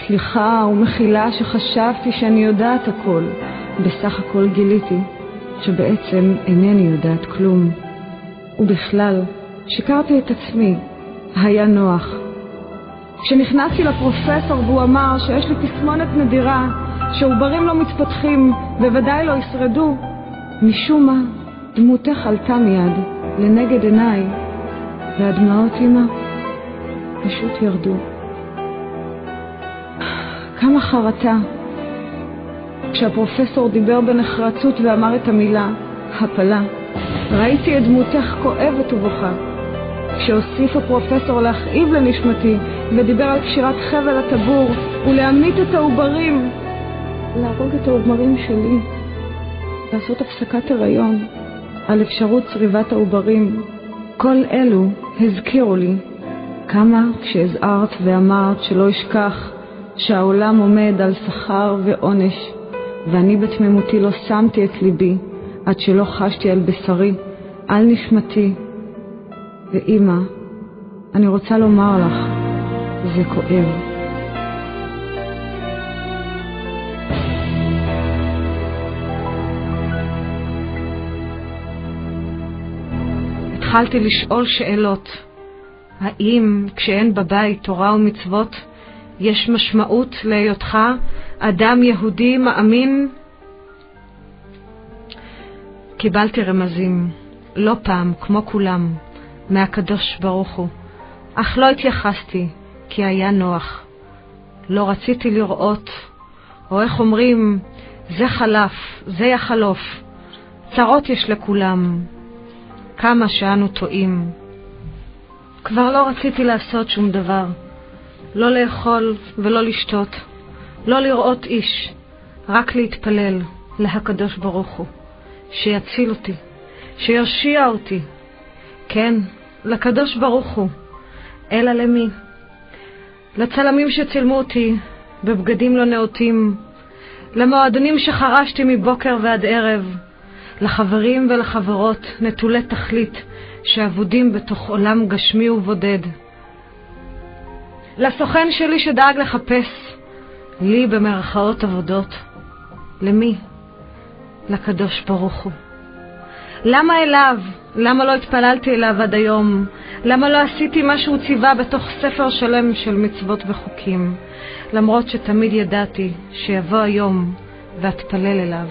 Speaker 1: סליחה ומחילה שחשבתי שאני יודעת הכל, בסך הכל גיליתי שבעצם אינני יודעת כלום. ובכלל, שיקרתי את עצמי, היה נוח. כשנכנסתי לפרופסור והוא אמר שיש לי תסמונת נדירה, שעוברים לא מתפתחים וודאי לא ישרדו. משום מה, דמותך עלתה מיד לנגד עיניי, והדמעות אמא פשוט ירדו. כמה חרטה. כשהפרופסור דיבר בנחרצות ואמר את המילה הפלה, ראיתי את דמותך כואבת ובוכה. כשהוסיף הפרופסור להכאיב לנשמתי ודיבר על קשירת חבל הטבור ולהמית את העוברים, להרוג את העוברים שלי, לעשות הפסקת הריון, על אפשרות צריבת העוברים, כל אלו הזכירו לי כמה כשהזהרת ואמרת שלא אשכח שהעולם עומד על שכר ועונש, ואני בתמימותי לא שמתי את ליבי עד שלא חשתי על בשרי, על נשמתי. ואמא, אני רוצה לומר לך, זה כואב. התחלתי לשאול שאלות. האם כשאין בבית תורה ומצוות יש משמעות להיותך אדם יהודי מאמין? קיבלתי רמזים, לא פעם, כמו כולם, מהקדוש ברוך הוא, אך לא התייחסתי, כי היה נוח. לא רציתי לראות, או איך אומרים, זה חלף, זה יחלוף. צרות יש לכולם. כמה שאנו טועים. כבר לא רציתי לעשות שום דבר. לא לאכול ולא לשתות. לא לראות איש. רק להתפלל להקדוש ברוך הוא. שיציל אותי. שירשיע אותי. כן, לקדוש ברוך הוא. אלא למי? לצלמים שצילמו אותי בבגדים לא נאותים. למועדונים שחרשתי מבוקר ועד ערב. לחברים ולחברות נטולי תכלית שעבודים בתוך עולם גשמי ובודד. לסוכן שלי שדאג לחפש לי במרכאות עבודות. למי? לקדוש ברוך הוא. למה אליו? למה לא התפללתי אליו עד היום? למה לא עשיתי מה שהוא ציווה בתוך ספר שלם של מצוות וחוקים? למרות שתמיד ידעתי שיבוא היום ואתפלל אליו.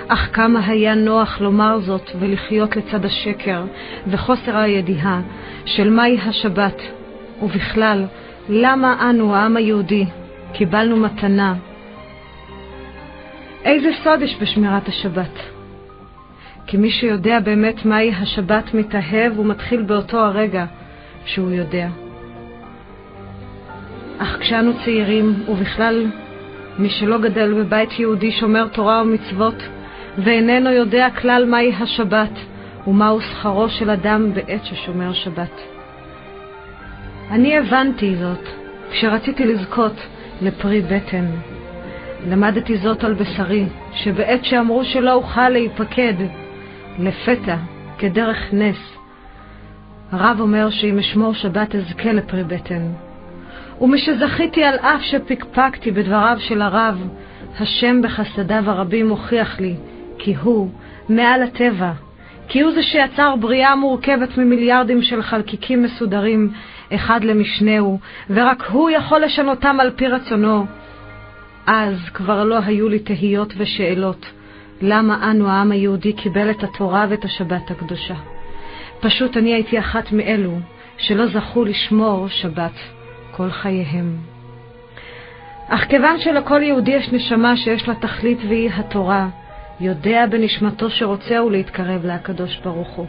Speaker 1: אך כמה היה נוח לומר זאת ולחיות לצד השקר וחוסר הידיעה של מהי השבת, ובכלל, למה אנו, העם היהודי, קיבלנו מתנה. איזה סוד יש בשמירת השבת? כי מי שיודע באמת מהי השבת מתאהב ומתחיל באותו הרגע שהוא יודע. אך כשאנו צעירים, ובכלל מי שלא גדל בבית יהודי שומר תורה ומצוות, ואיננו יודע כלל מהי השבת ומהו שכרו של אדם בעת ששומר שבת. אני הבנתי זאת כשרציתי לזכות לפרי בטן. למדתי זאת על בשרי, שבעת שאמרו שלא אוכל להיפקד, לפתע, כדרך נס, הרב אומר שאם אשמור שבת אזכה לפרי בטן. ומשזכיתי על אף שפקפקתי בדבריו של הרב, השם בחסדיו הרבים הוכיח לי כי הוא מעל הטבע, כי הוא זה שיצר בריאה מורכבת ממיליארדים של חלקיקים מסודרים אחד למשנהו, ורק הוא יכול לשנותם על פי רצונו. אז כבר לא היו לי תהיות ושאלות למה אנו העם היהודי קיבל את התורה ואת השבת הקדושה. פשוט אני הייתי אחת מאלו שלא זכו לשמור שבת כל חייהם. אך כיוון שלכל יהודי יש נשמה שיש לה תכלית והיא התורה, יודע בנשמתו שרוצה הוא להתקרב לקדוש ברוך הוא.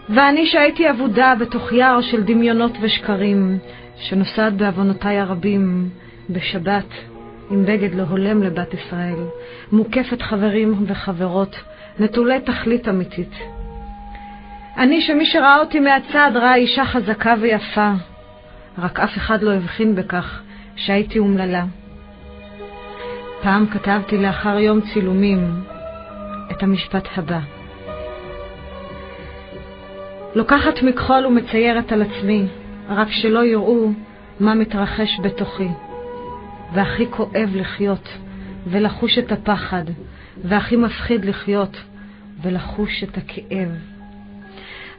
Speaker 1: ואני שהייתי עבודה בתוך יער של דמיונות ושקרים, שנוסד בעוונותיי הרבים, בשבת, עם בגד לא הולם לבת ישראל, מוקפת חברים וחברות, נטולי תכלית אמיתית. אני שמי שראה אותי מהצד ראה אישה חזקה ויפה, רק אף אחד לא הבחין בכך שהייתי אומללה. פעם כתבתי לאחר יום צילומים את המשפט הבא: לוקחת מכחול ומציירת על עצמי, רק שלא יראו מה מתרחש בתוכי. והכי כואב לחיות ולחוש את הפחד, והכי מפחיד לחיות ולחוש את הכאב.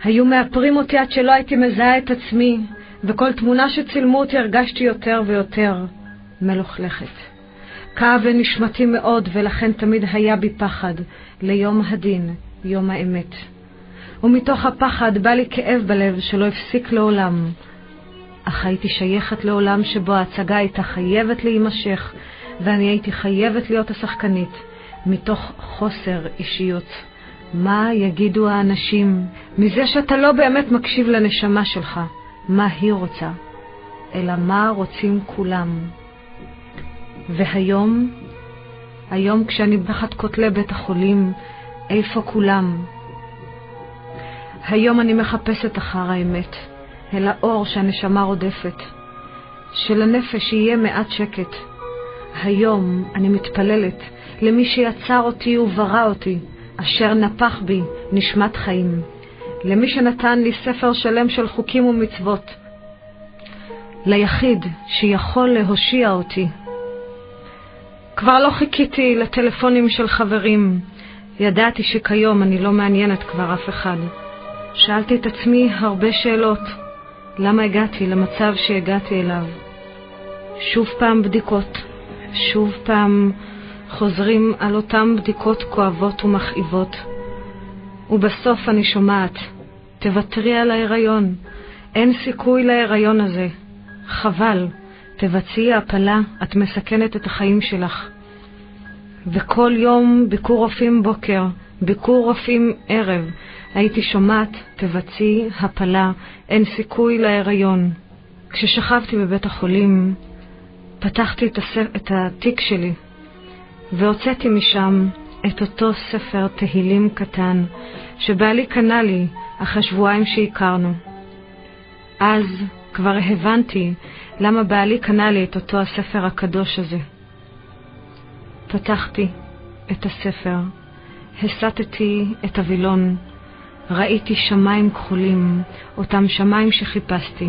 Speaker 1: היו מאפרים אותי עד שלא הייתי מזהה את עצמי, וכל תמונה שצילמו אותי הרגשתי יותר ויותר מלוכלכת. כאב ונשמתי מאוד, ולכן תמיד היה בי פחד ליום הדין, יום האמת. ומתוך הפחד בא לי כאב בלב שלא הפסיק לעולם. אך הייתי שייכת לעולם שבו ההצגה הייתה חייבת להימשך, ואני הייתי חייבת להיות השחקנית, מתוך חוסר אישיות. מה יגידו האנשים מזה שאתה לא באמת מקשיב לנשמה שלך, מה היא רוצה, אלא מה רוצים כולם? והיום, כשאני תחת כותלי בית החולים, איפה כולם? היום אני מחפשת אחר האמת, אל האור שהנשמה רודפת, שלנפש יהיה מעט שקט. היום אני מתפללת למי שיצר אותי וברא אותי, אשר נפח בי נשמת חיים, למי שנתן לי ספר שלם של חוקים ומצוות, ליחיד שיכול להושיע אותי. כבר לא חיכיתי לטלפונים של חברים, ידעתי שכיום אני לא מעניינת כבר אף אחד. שאלתי את עצמי הרבה שאלות, למה הגעתי למצב שהגעתי אליו? שוב פעם בדיקות, שוב פעם חוזרים על אותם בדיקות כואבות ומכאיבות. ובסוף אני שומעת, תוותרי על ההיריון, אין סיכוי להיריון הזה. חבל, תבצעי הפלה, את מסכנת את החיים שלך. וכל יום ביקור רופאים בוקר, ביקור רופאים ערב, הייתי שומעת, תבצעי הפלה, אין סיכוי להיריון. כששכבתי בבית החולים, פתחתי את התיק שלי, והוצאתי משם את אותו ספר תהילים קטן, שבעלי קנה לי אחרי שבועיים שהכרנו. אז כבר הבנתי למה בעלי קנה לי את אותו הספר הקדוש הזה. פתחתי את הספר, הסתתי את הווילון, ראיתי שמיים כחולים, אותם שמיים שחיפשתי,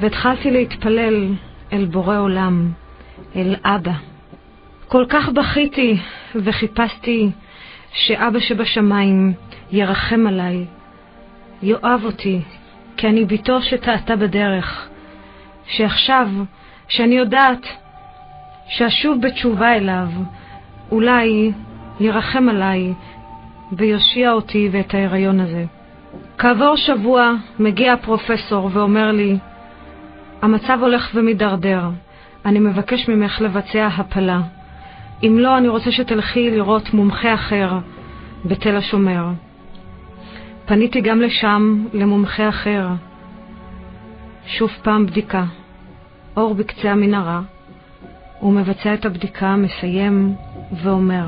Speaker 1: והתחלתי להתפלל אל בורא עולם, אל אבא. כל כך בכיתי וחיפשתי שאבא שבשמיים ירחם עליי, יאהב אותי, כי אני ביתו שטעתה בדרך, שעכשיו, שאני יודעת שאשוב בתשובה אליו, אולי ירחם עליי ויושיע אותי ואת ההיריון הזה. כעבור שבוע מגיע הפרופסור ואומר לי, המצב הולך ומדרדר, אני מבקש ממך לבצע הפלה. אם לא, אני רוצה שתלכי לראות מומחה אחר בתל השומר. פניתי גם לשם, למומחה אחר. שוב פעם בדיקה, אור בקצה המנהרה. הוא מבצע את הבדיקה, מסיים ואומר,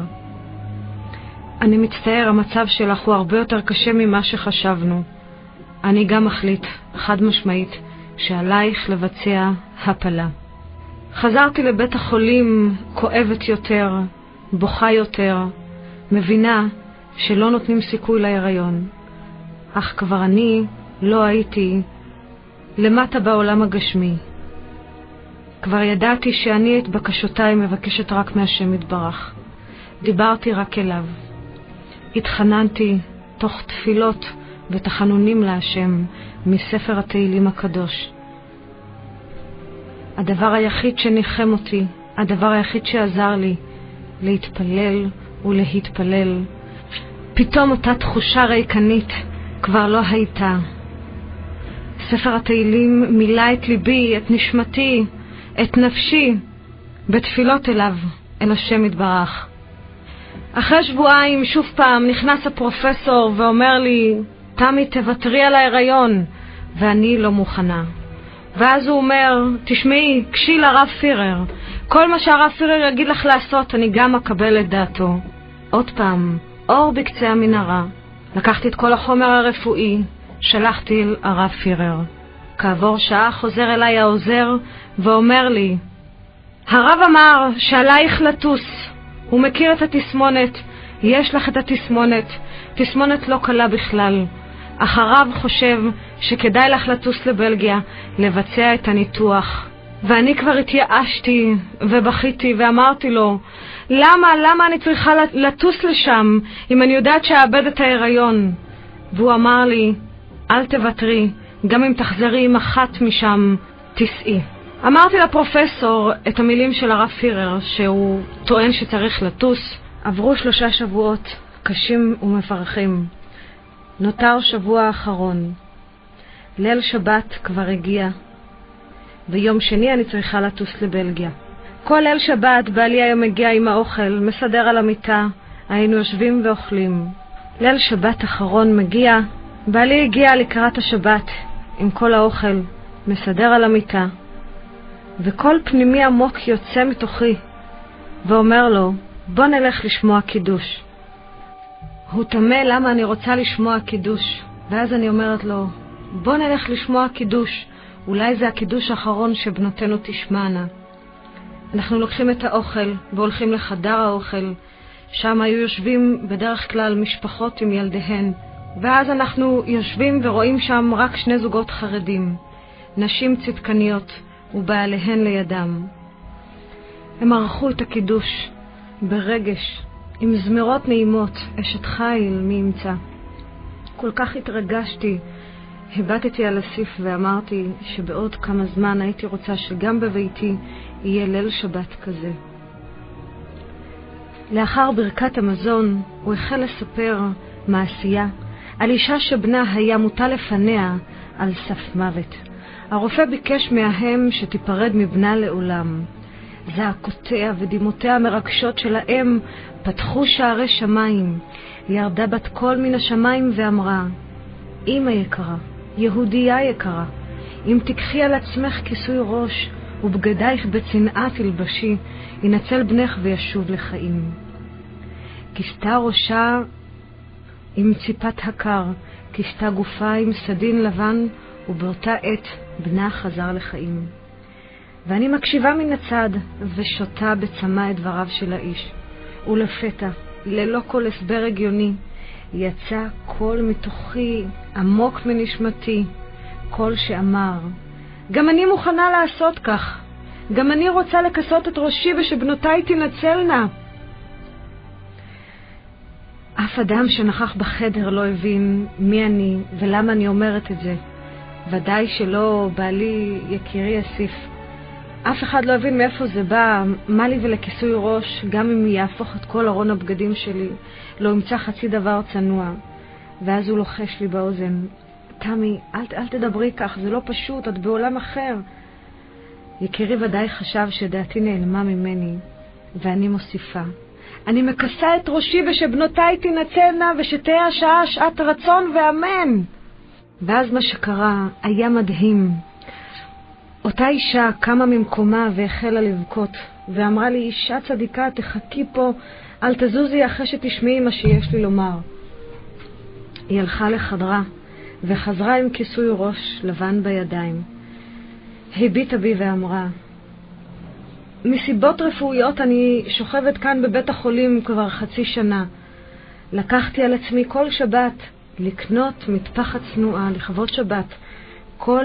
Speaker 1: אני מצטער, המצב שלך הוא הרבה יותר קשה ממה שחשבנו. אני גם מחליט, חד משמעית, שעלייך לבצע הפלה. חזרתי לבית החולים כואבת יותר, בוכה יותר, מבינה שלא נותנים סיכוי להיריון. אך כבר אני לא הייתי למטה בעולם הגשמי. כבר ידעתי שאני את בקשותיי מבקשת רק מהשם יתברך. דיברתי רק אליו. התחננתי תוך תפילות ותחנונים להשם מספר התהילים הקדוש. הדבר היחיד שניחם אותי, הדבר היחיד שעזר לי להתפלל ולהתפלל. פתאום אותה תחושה ריקנית כבר לא הייתה. ספר התהילים מילא את ליבי, את נשמתי, את נפשי, בתפילות אליו, אל השם יתברך. אחרי שבועיים שוב פעם נכנס הפרופסור ואומר לי, תמי, תוותרי על ההיריון, ואני לא מוכנה. ואז הוא אומר, תשמעי, קשי לרב פירר, כל מה שהרב פירר יגיד לך לעשות, אני גם אקבל את דעתו. עוד פעם, אור בקצה המנהרה. לקחתי את כל החומר הרפואי, שלחתי אל הרב פירר. כעבור שעה חוזר אליי העוזר ואומר לי, הרב אמר שעלייך לטוס, הוא מכיר את התסמונת, יש לך את התסמונת, תסמונת לא קלה בכלל. אך הרב חושב שכדאי לך לטוס לבלגיה, לבצע את הניתוח. ואני כבר התייאשתי ובכיתי ואמרתי לו, למה אני צריכה לטוס לשם אם אני יודעת שאאבד את ההיריון? והוא אמר לי, אל תוותרי, גם אם תחזרי עם אחת משם, תסעי. אמרתי לפרופסור את המילים של הרב פירר, שהוא טוען שצריך לטוס. עברו 3 שבועות קשים ומפרכים. נותר שבוע האחרון. ליל שבת כבר הגיע. ביום שני אני צריכה לטוס לבלגיה. כל ליל שבת בעלי היה מגיע עם האוכל, מסדר על המיטה, היינו יושבים ואוכלים. ליל שבת אחרון מגיע, בעלי הגיע לקראת השבת עם כל האוכל, מסדר על המיטה, וכל פנימי עמוק יוצא מתוכי ואומר לו, בוא נלך לשמוע קידוש. הוא תמה למה אני רוצה לשמוע קידוש, ואז אני אומרת לו, בוא נלך לשמוע קידוש, אולי זה הקידוש האחרון שבנותינו תשמענה. אנחנו לוקחים את האוכל והולכים לחדר האוכל, שם היו יושבים בדרך כלל משפחות עם ילדיהן, ואז אנחנו יושבים ורואים שם רק 2 זוגות חרדים, נשים צדקניות ובעליהן לידם. הם ערכו את הקידוש ברגש, עם זמירות נעימות, אשת חיל מי ימצא. כל כך התרגשתי, הבטתי על הסיף ואמרתי שבעוד כמה זמן הייתי רוצה שגם בביתי יהיה ליל שבת כזה. לאחר ברכת המזון הוא החל לספר מעשייה על אישה שבנה היה מוטל לפניה על סף מוות. הרופא ביקש מהאם שתיפרד מבנה לעולם. זעקותיה ודימותיה המרגשות של האם פתחו שערי שמיים. ירדה בת קול מן השמיים ואמרה, אמא יקרה, יהודייה יקרה, אם תקחי על עצמך כיסוי ראש ובגדייך בצנעה תלבשי, ינצל בנך וישוב לחיים. כיסתה ראשה עם ציפת הקר, כיסתה גופה עם סדין לבן, ובאותה עת בנה חזר לחיים. ואני מקשיבה מן הצד ושותה בצמא את דבריו של האיש. ולפתע, ללא כל הסבר הגיוני, יצא קול מתוכי, עמוק מנשמתי, קול שאמר, גם אני מוכנה לעשות כך. גם אני רוצה לכסות את ראשי ושבנותיי תנצלנה. אף אדם שנכח בחדר לא הבין מי אני ולמה אני אומרת את זה. ודאי שלא בעלי יקירי אסיף. אף אחד לא הבין מאיפה זה בא, מה לי ולכיסוי ראש, גם אם יהפוך את כל ארון הבגדים שלי, לא ימצא חצי דבר צנוע. ואז הוא לוחש לי באוזן, תמי, אל תדברי כך, זה לא פשוט, את בעולם אחר. יקירי ודאי חשב שדעתי נעלמה ממני, ואני מוסיפה, אני מכסה את ראשי ושבנותיי תנצלנה ושתהיה השעה שעת רצון ואמן. ואז מה שקרה היה מדהים. אותה אישה קמה ממקומה והחלה לבכות, ואמרה לי, אישה צדיקה, תחכי פה, אל תזוזי אחרי שתשמעי מה שיש לי לומר. היא הלכה לחדרה, וחזרה עם כיסוי ראש לבן בידיים. הביטה בי ואמרה, מסיבות רפואיות אני שוכבת כאן בבית החולים כבר 0.5 שנה. לקחתי על עצמי כל שבת לקנות מטפחת צנועה לכבוד שבת. כל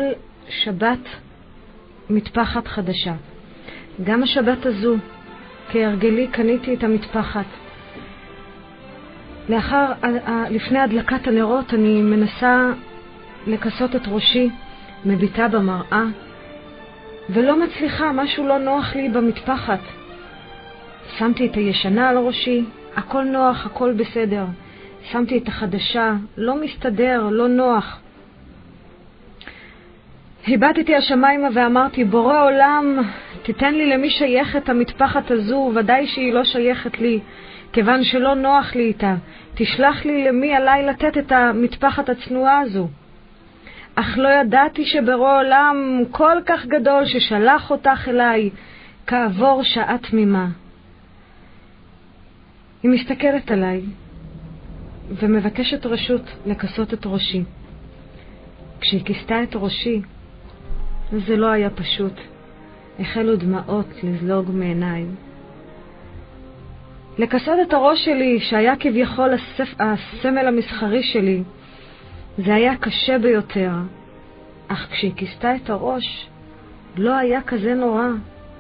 Speaker 1: שבת מטפחת חדשה. גם השבת הזו, כהרגלי, קניתי את המטפחת. לפני הדלקת הנרות אני מנסה לכסות את ראשי, מביטה במראה, ולא מצליחה, משהו לא נוח לי במטפחת. שמתי את הישנה על ראשי, הכל נוח, הכל בסדר. שמתי את החדשה, לא מסתדר, לא נוח. הבטתי השמיימה ואמרתי, בורא עולם, תיתן לי למי שייכת המטפחת הזו, ודאי שהיא לא שייכת לי, כיוון שלא נוח לי איתה. תשלח לי למי עליי לתת את המטפחת הצנועה הזו. אך לא ידעתי שברוא עולם כל כך גדול ששלח אותך אליי כעבור שעה תמימה. היא מסתכלת עליי ומבקשת רשות לכסות את ראשי. כשהיא כיסתה את ראשי, זה לא היה פשוט. החלו דמעות לזלוג מעיניי. לכסות את הראש שלי, שהיה כביכול הסמל המסחרי שלי, זה היה קשה ביותר. אך כשהיא כיסתה את הראש, לא היה כזה נורא.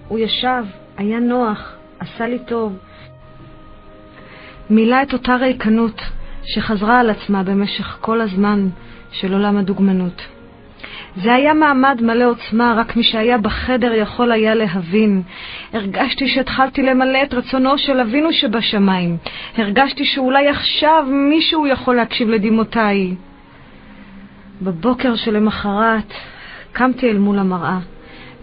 Speaker 1: הוא ישב, היה נוח, עשה לי טוב. מילה את אותה ריקנות שחזרה על עצמה במשך כל הזמן של עולם הדוגמנות. זה היה מעמד מלא עוצמה, רק מי שהיה בחדר יכול היה להבין. הרגשתי שהתחלתי למלא את רצונו של אבינו שבשמיים. הרגשתי שאולי עכשיו מישהו יכול להקשיב לדמעותיי. בבוקר שלמחרת קמתי אל מול המראה,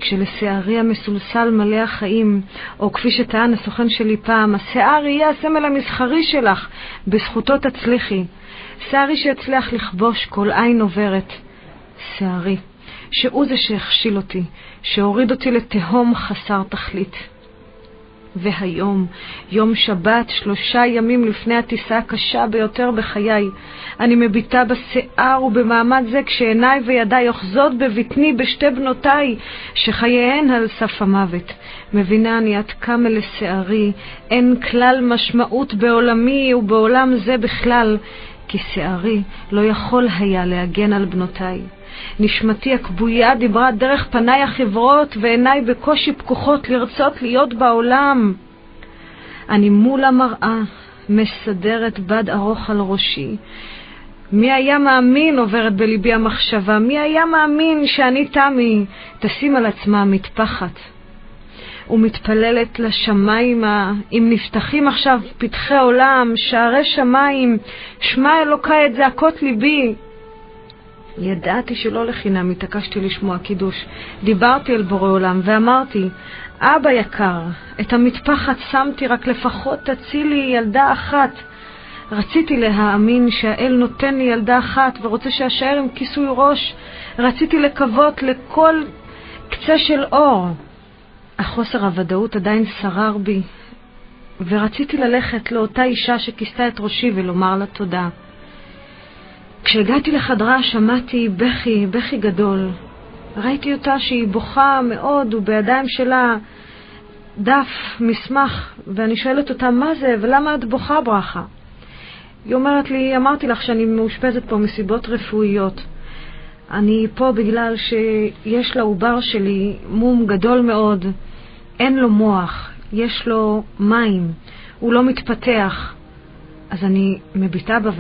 Speaker 1: כשלשערי המסולסל מלא החיים, או כפי שטען הסוכן שלי פעם, השיער יהיה הסמל המסחרי שלך, בזכותו תצליחי. שערי שהצליח לכבוש כל עין עוברת. שערי, שהוא זה שהכשיל אותי, שהוריד אותי לתהום חסר תכלית. והיום, יום שבת, 3 ימים לפני הטיסה הקשה ביותר בחיי, אני מביטה בשיער ובמעמד זה כשעיניי וידיי אוחזות בבטני בשתי בנותיי שחייהן על סף המוות. מבינה אני עד כמה לשערי אין כלל משמעות בעולמי ובעולם זה בכלל, כי שערי לא יכול היה להגן על בנותיי. נשמתי הכבויה דיברה דרך פניי החברות ועיניי בקושי פקוחות לרצות להיות בעולם. אני מול המראה מסדרת בד ארוך על ראשי. מי היה מאמין, עוברת בליבי המחשבה, מי היה מאמין שאני תמי תשים על עצמה מטפחת. ומתפללת לשמיים, אם נפתחים עכשיו פתחי עולם, שערי שמיים, שמע אלוקי את זעקות ליבי. ידעתי שלא לחינם התעקשתי לשמוע קידוש. דיברתי אל בורא עולם ואמרתי, אבא יקר, את המטפחת שמתי, רק לפחות תצילי ילדה אחת. רציתי להאמין שהאל נותן לי ילדה אחת ורוצה שהשאר עם כיסוי ראש. רציתי לקוות לכל קצה של אור. החוסר הוודאות עדיין שרר בי, ורציתי ללכת לאותה אישה שכיסתה את ראשי ולומר לה תודה. כשהגעתי לחדרה שמעתי בכי גדול. ראיתי אותה שהיא בוכה מאוד ובידיים שלה דף, מסמך, ואני שואלת אותה מה זה ולמה את בוכה ברכה? היא אומרת לי, אמרתי לך שאני מאושפזת פה מסיבות רפואיות. אני פה בגלל שיש לעובר שלי מום גדול מאוד, אין לו מוח, יש לו מים, הוא לא מתפתח. אז אני מביטה בה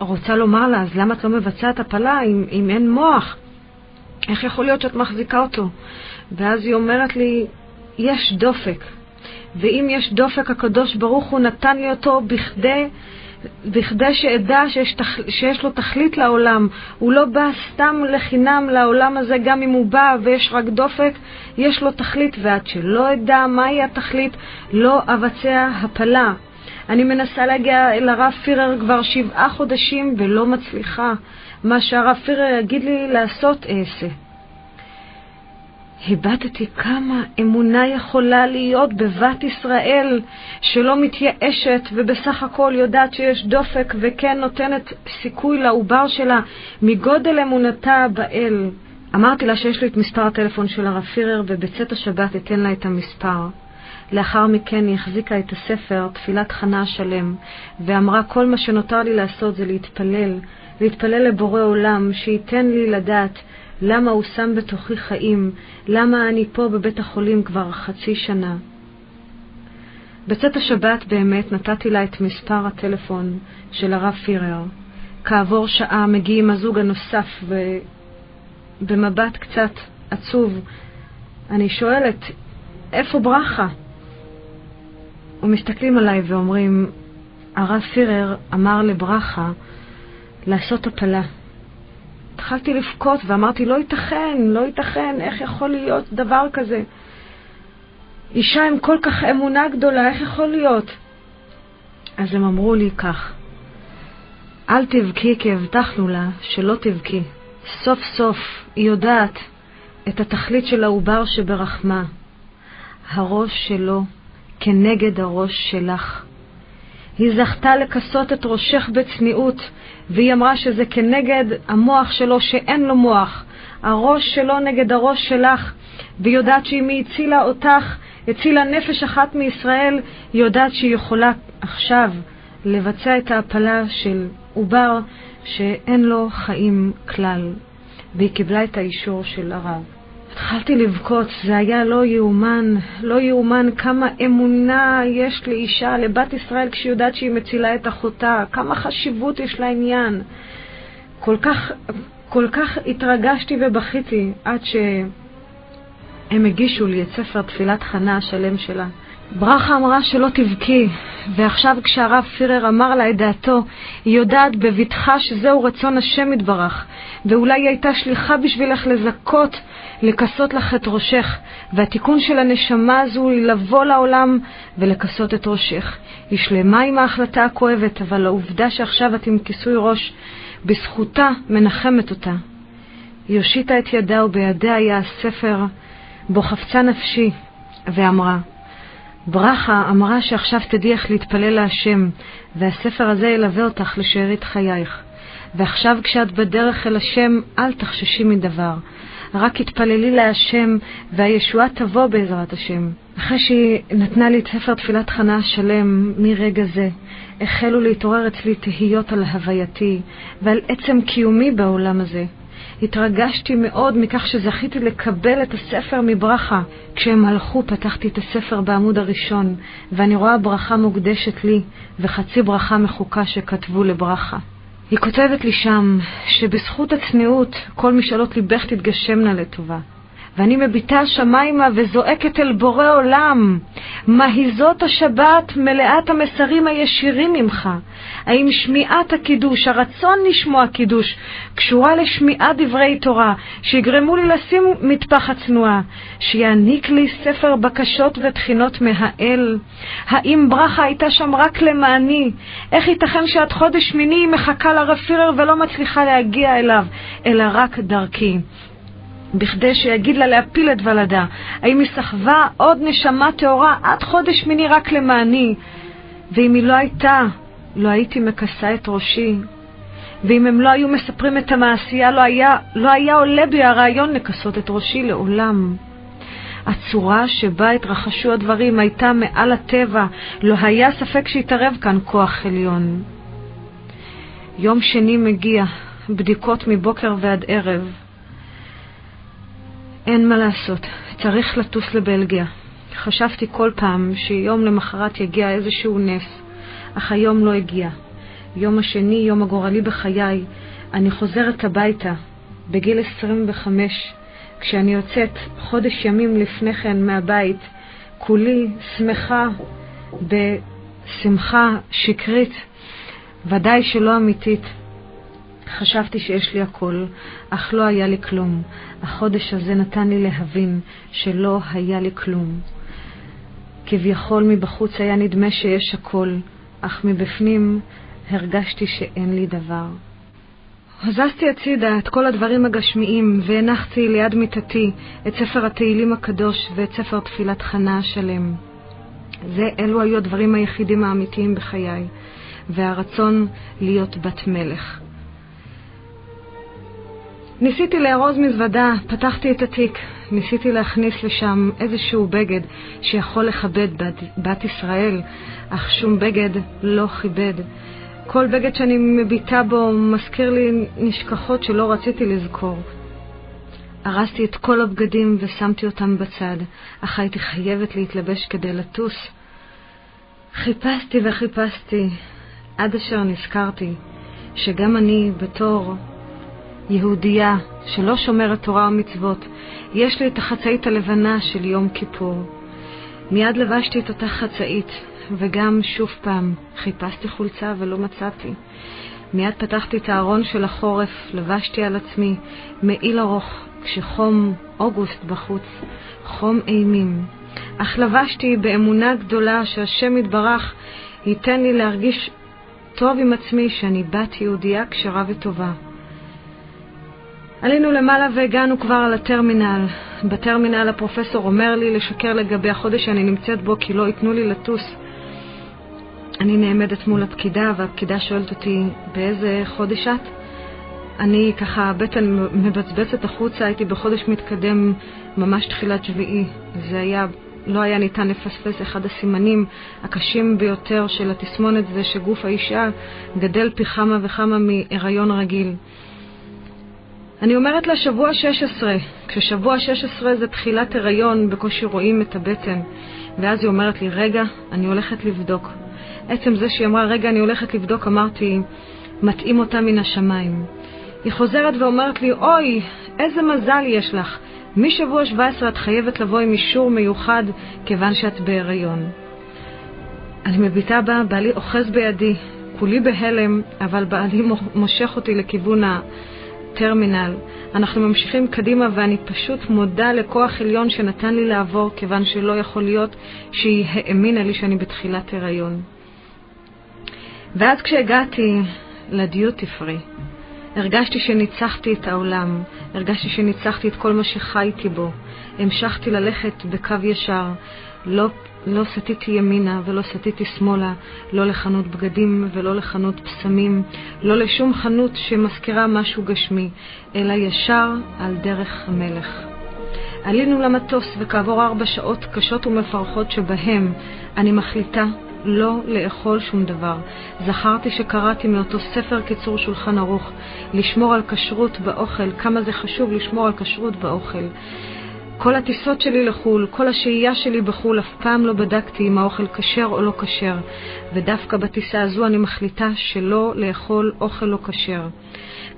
Speaker 1: ורוצה לומר לה, אז למה את לא מבצעת הפלה אם אין מוח? איך יכול להיות שאת מחזיקה אותו? ואז היא אומרת לי, יש דופק, ואם יש דופק הקדוש ברוך הוא נתן לי אותו בכדי שידע שיש לו תכלית לעולם. הוא לא בא סתם לחינם לעולם הזה, גם אם הוא בא ויש רק דופק, יש לו תכלית, ועד שלא ידע מהי התכלית, לא אבצע הפלה. אני מנסה להגיע אל הרב פירר כבר 7 חודשים ולא מצליחה. מה שהרב פירר יגיד לי לעשות אעשה. הבטתי כמה אמונה יכולה להיות בבת ישראל שלא מתייאשת ובסך הכל יודעת שיש דופק וכן נותנת סיכוי לעובר שלה מגודל אמונתה באל. אמרתי לה שיש לי את מספר הטלפון של הרב פירר ובצאת השבת אתן לה את המספר. לאחר מכן היא החזיקה את הספר תפילת חנה השלם ואמרה, כל מה שנותר לי לעשות זה להתפלל לבורא עולם שייתן לי לדעת למה הוא שם בתוכי חיים, למה אני פה בבית החולים כבר 0.5 שנה. בצאת השבת באמת נתתי לה את מספר הטלפון של הרב פירר. כעבור שעה מגיעים הזוג הנוסף ובמבט קצת עצוב אני שואלת, איפה ברכה? ומסתכלים עליי ואומרים, הרב פירר אמר לברכה לעשות הפלה. התחלתי לבכות ואמרתי, לא ייתכן, איך יכול להיות דבר כזה? אישה עם כל כך אמונה גדולה, איך יכול להיות? אז הם אמרו לי כך, אל תבכי כי הבטחנו לה שלא תבכי. סוף סוף היא יודעת את התכלית של העובר שברחמה. הראש שלו כנגד הראש שלך. היא זכתה לכסות את ראשך בצניעות, והיא אמרה שזה כנגד המוח שלו שאין לו מוח. הראש שלו נגד הראש שלך, והיא יודעת שאם היא הצילה אותך, הצילה נפש אחת מישראל, היא יודעת שהיא יכולה עכשיו לבצע את ההפלה של עובר שאין לו חיים כלל. והיא קיבלה את האישור של הרב. התחלתי לבכות, זה היה לא יאומן כמה אמונה יש לאישה, לבת ישראל, כשהיא יודעת שהיא מצילה את אחותה, כמה חשיבות יש לעניין. כל כך כל כך התרגשתי ובכיתי עד שהם הגישו לי את ספר תפילת חנה השלם שלה. ברכה אמרה שלא תבכי, ועכשיו כשהרב פירר אמר לה את דעתו, היא יודעת בבטחה שזהו רצון השם יתברך, ואולי היא הייתה שליחה בשבילך לזכות, לכסות לך את ראשך, והתיקון של הנשמה הזו היא לבוא לעולם ולכסות את ראשך. היא שלמה עם ההחלטה הכואבת, אבל העובדה שעכשיו את עם כיסוי ראש, בזכותה מנחמת אותה. היא הושיטה את ידה ובידיה היה הספר בו חפצה נפשי, ואמרה, ברכה אמרה שעכשיו תדעי איך להתפלל להשם, והספר הזה ילווה אותך לשארית חייך. ועכשיו כשאת בדרך אל השם, אל תחששי מדבר. רק התפללי להשם, והישועה תבוא בעזרת השם. אחרי שהיא נתנה לי את ספר תפילת חנה השלם, מרגע זה, החלו להתעורר אצלי תהיות על הווייתי, ועל עצם קיומי בעולם הזה. התרגשתי מאוד מכך שזכיתי לקבל את הספר מברכה. כשהם הלכו פתחתי את הספר בעמוד הראשון, ואני רואה ברכה מוקדשת לי וחצי ברכה מחוקה שכתבו לברכה. היא כותבת לי שם שבזכות הצניעות כל משאלות ליבך תתגשמנה לטובה. ואני מביטה השמיימה וזועקת אל בורא עולם, מהי זאת השבת מלאת המסרים הישירים ממך? האם שמיעת הקידוש, הרצון לשמוע קידוש, קשורה לשמיעת דברי תורה, שיגרמו לי לשים מטפח הצנועה, שיעניק לי ספר בקשות ותחינות מהאל? האם ברכה הייתה שם רק למעני? איך ייתכן שעד חודש שמיני היא מחכה לרב פירר ולא מצליחה להגיע אליו, אלא רק דרכי? בכדי שיגיד לה להפיל את ולדה. האם היא סחבה עוד נשמה תאורה עד חודש שמיני רק למעני? ואם היא לא הייתה, לא הייתי מכסה את ראשי. ואם הם לא היו מספרים את המעשייה, לא היה עולה בי הרעיון לכסות את ראשי לעולם. הצורה שבה התרחשו הדברים הייתה מעל הטבע, לא היה ספק שהתערב כאן כוח עליון. יום שני מגיע, בדיקות מבוקר ועד ערב. אין מה לעשות, צריך לטוס לבלגיה. חשבתי כל פעם שיום למחרת יגיע איזשהו נס, אך היום לא הגיע. יום השני, יום הגורלי בחיי, אני חוזרת הביתה, בגיל 25, כשאני יוצאת חודש ימים לפני כן מהבית, כולי שמחה בשמחה שקרית, ודאי שלא אמיתית. חשבתי שיש לי הכל, אך לא היה לי כלום. החודש הזה נתן לי להבין שלא היה לי כלום. כביכול מבחוץ היה נדמה שיש הכל, אך מבפנים הרגשתי שאין לי דבר. הזזתי הצידה את כל הדברים הגשמיים והנחתי ליד מיטתי את ספר התהילים הקדוש ואת ספר תפילת חנה השלם. אלו היו הדברים היחידים האמיתיים בחיי, והרצון להיות בת מלך. ניסיתי לארוז מזוודה, פתחתי את התיק, ניסיתי להכניס לשם איזשהו בגד שיכול לכבד בת ישראל, אך שום בגד לא כיבד. כל בגד שאני מביטה בו מזכיר לי נשכחות שלא רציתי לזכור. ארזתי את כל הבגדים ושמתי אותם בצד, אך הייתי חייבת להתלבש כדי לטוס. חיפשתי וחיפשתי, עד אשר נזכרתי שגם אני בתור יהודייה שלא שומרת תורה ומצוות, יש לי את החצאית הלבנה של יום כיפור. מיד לבשתי את אותה חצאית, וגם שוב פעם חיפשתי חולצה ולא מצאתי. מיד פתחתי את הארון של החורף, לבשתי על עצמי מעיל ארוך כשחום אוגוסט בחוץ, חום אימים. אך לבשתי באמונה גדולה שהשם יתברך ייתן לי להרגיש טוב עם עצמי שאני בת יהודייה כשרה וטובה. עלינו למעלה והגענו כבר על הטרמינל. בטרמינל הפרופסור אומר לי לשקר לגבי החודש שאני נמצאת בו כי לא ייתנו לי לטוס. אני נעמדת מול הפקידה, והפקידה שואלת אותי באיזה חודש את? אני ככה בטן מבצבצת החוצה, הייתי בחודש מתקדם ממש תחילת שביעי. לא היה ניתן לפספס. אחד הסימנים הקשים ביותר של התסמונת זה שגוף האישה גדל פי כמה וכמה מהיריון רגיל. אני אומרת לה שבוע 16, כששבוע 16 זה תחילת הריון, בקושי רואים את הבטן. ואז היא אומרת לי, רגע, אני הולכת לבדוק. עצם זה שהיא אמרה, רגע, אני הולכת לבדוק, אמרתי, מתאים אותה מן השמיים. היא חוזרת ואומרת לי, אוי, איזה מזל יש לך. משבוע 17 את חייבת לבוא עם אישור מיוחד כיוון שאת בהיריון. אני מביטה בה, בעלי אוחז בידי, כולי בהלם, אבל בעלי מושך אותי לכיוון הטרמינל. אנחנו ממשיכים קדימה ואני פשוט מודה לכוח עליון שנתן לי לעבור, כיוון שלא יכול להיות שהיא האמינה לי שאני בתחילת הריון. ואז כשהגעתי לדיוטי פרי, הרגשתי שניצחתי את העולם, הרגשתי שניצחתי את כל מה שחייתי בו. המשכתי ללכת בקו ישר, לא סטיתי ימינה ולא סטיתי שמאלה, לא לחנות בגדים ולא לחנות פסמים, לא לשום חנות שמזכירה משהו גשמי, אלא ישר על דרך המלך. עלינו למטוס וכעבור 4 שעות קשות ומפרכות שבהם אני מחליטה לא לאכול שום דבר. זכרתי שקראתי מאותו ספר קיצור שולחן ערוך, לשמור על כשרות באוכל, כמה זה חשוב לשמור על כשרות באוכל. כל הטיסות שלי לחול, כל השהייה שלי בחול, אף פעם לא בדקתי אם האוכל כשר או לא כשר, ודווקא בטיסה הזו אני מחליטה שלא לאכול אוכל לא כשר.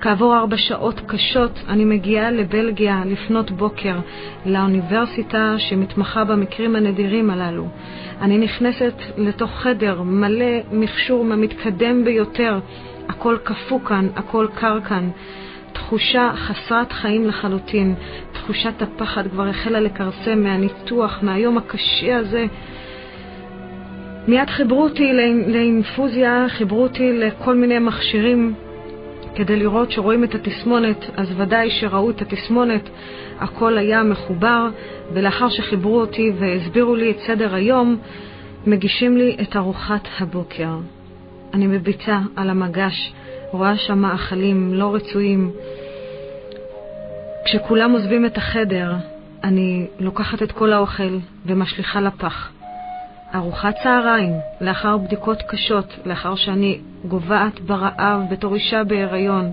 Speaker 1: כעבור 4 שעות קשות אני מגיעה לבלגיה לפנות בוקר, לאוניברסיטה שמתמחה במקרים הנדירים הללו. אני נכנסת לתוך חדר מלא מכשור מהמתקדם ביותר, הכל קפוא כאן, הכל קר כאן. תחושה חסרת חיים לחלוטין, תחושת הפחד כבר החלה לקרסם מהניתוח, מהיום הקשה הזה. מיד חיברו אותי לאינפוזיה, חיברו אותי לכל מיני מכשירים כדי לראות שרואים את התסמונת, אז ודאי שראו את התסמונת, הכל היה מחובר, ולאחר שחיברו אותי והסבירו לי את סדר היום, מגישים לי את ארוחת הבוקר. אני מביטה על המגש, רואה שם מאכלים לא רצויים. כשכולם עוזבים את החדר, אני לוקחת את כל האוכל ומשליחה לפח. ארוחת צהריים, לאחר בדיקות קשות, לאחר שאני גובעת ברעב בתור אישה בהיריון,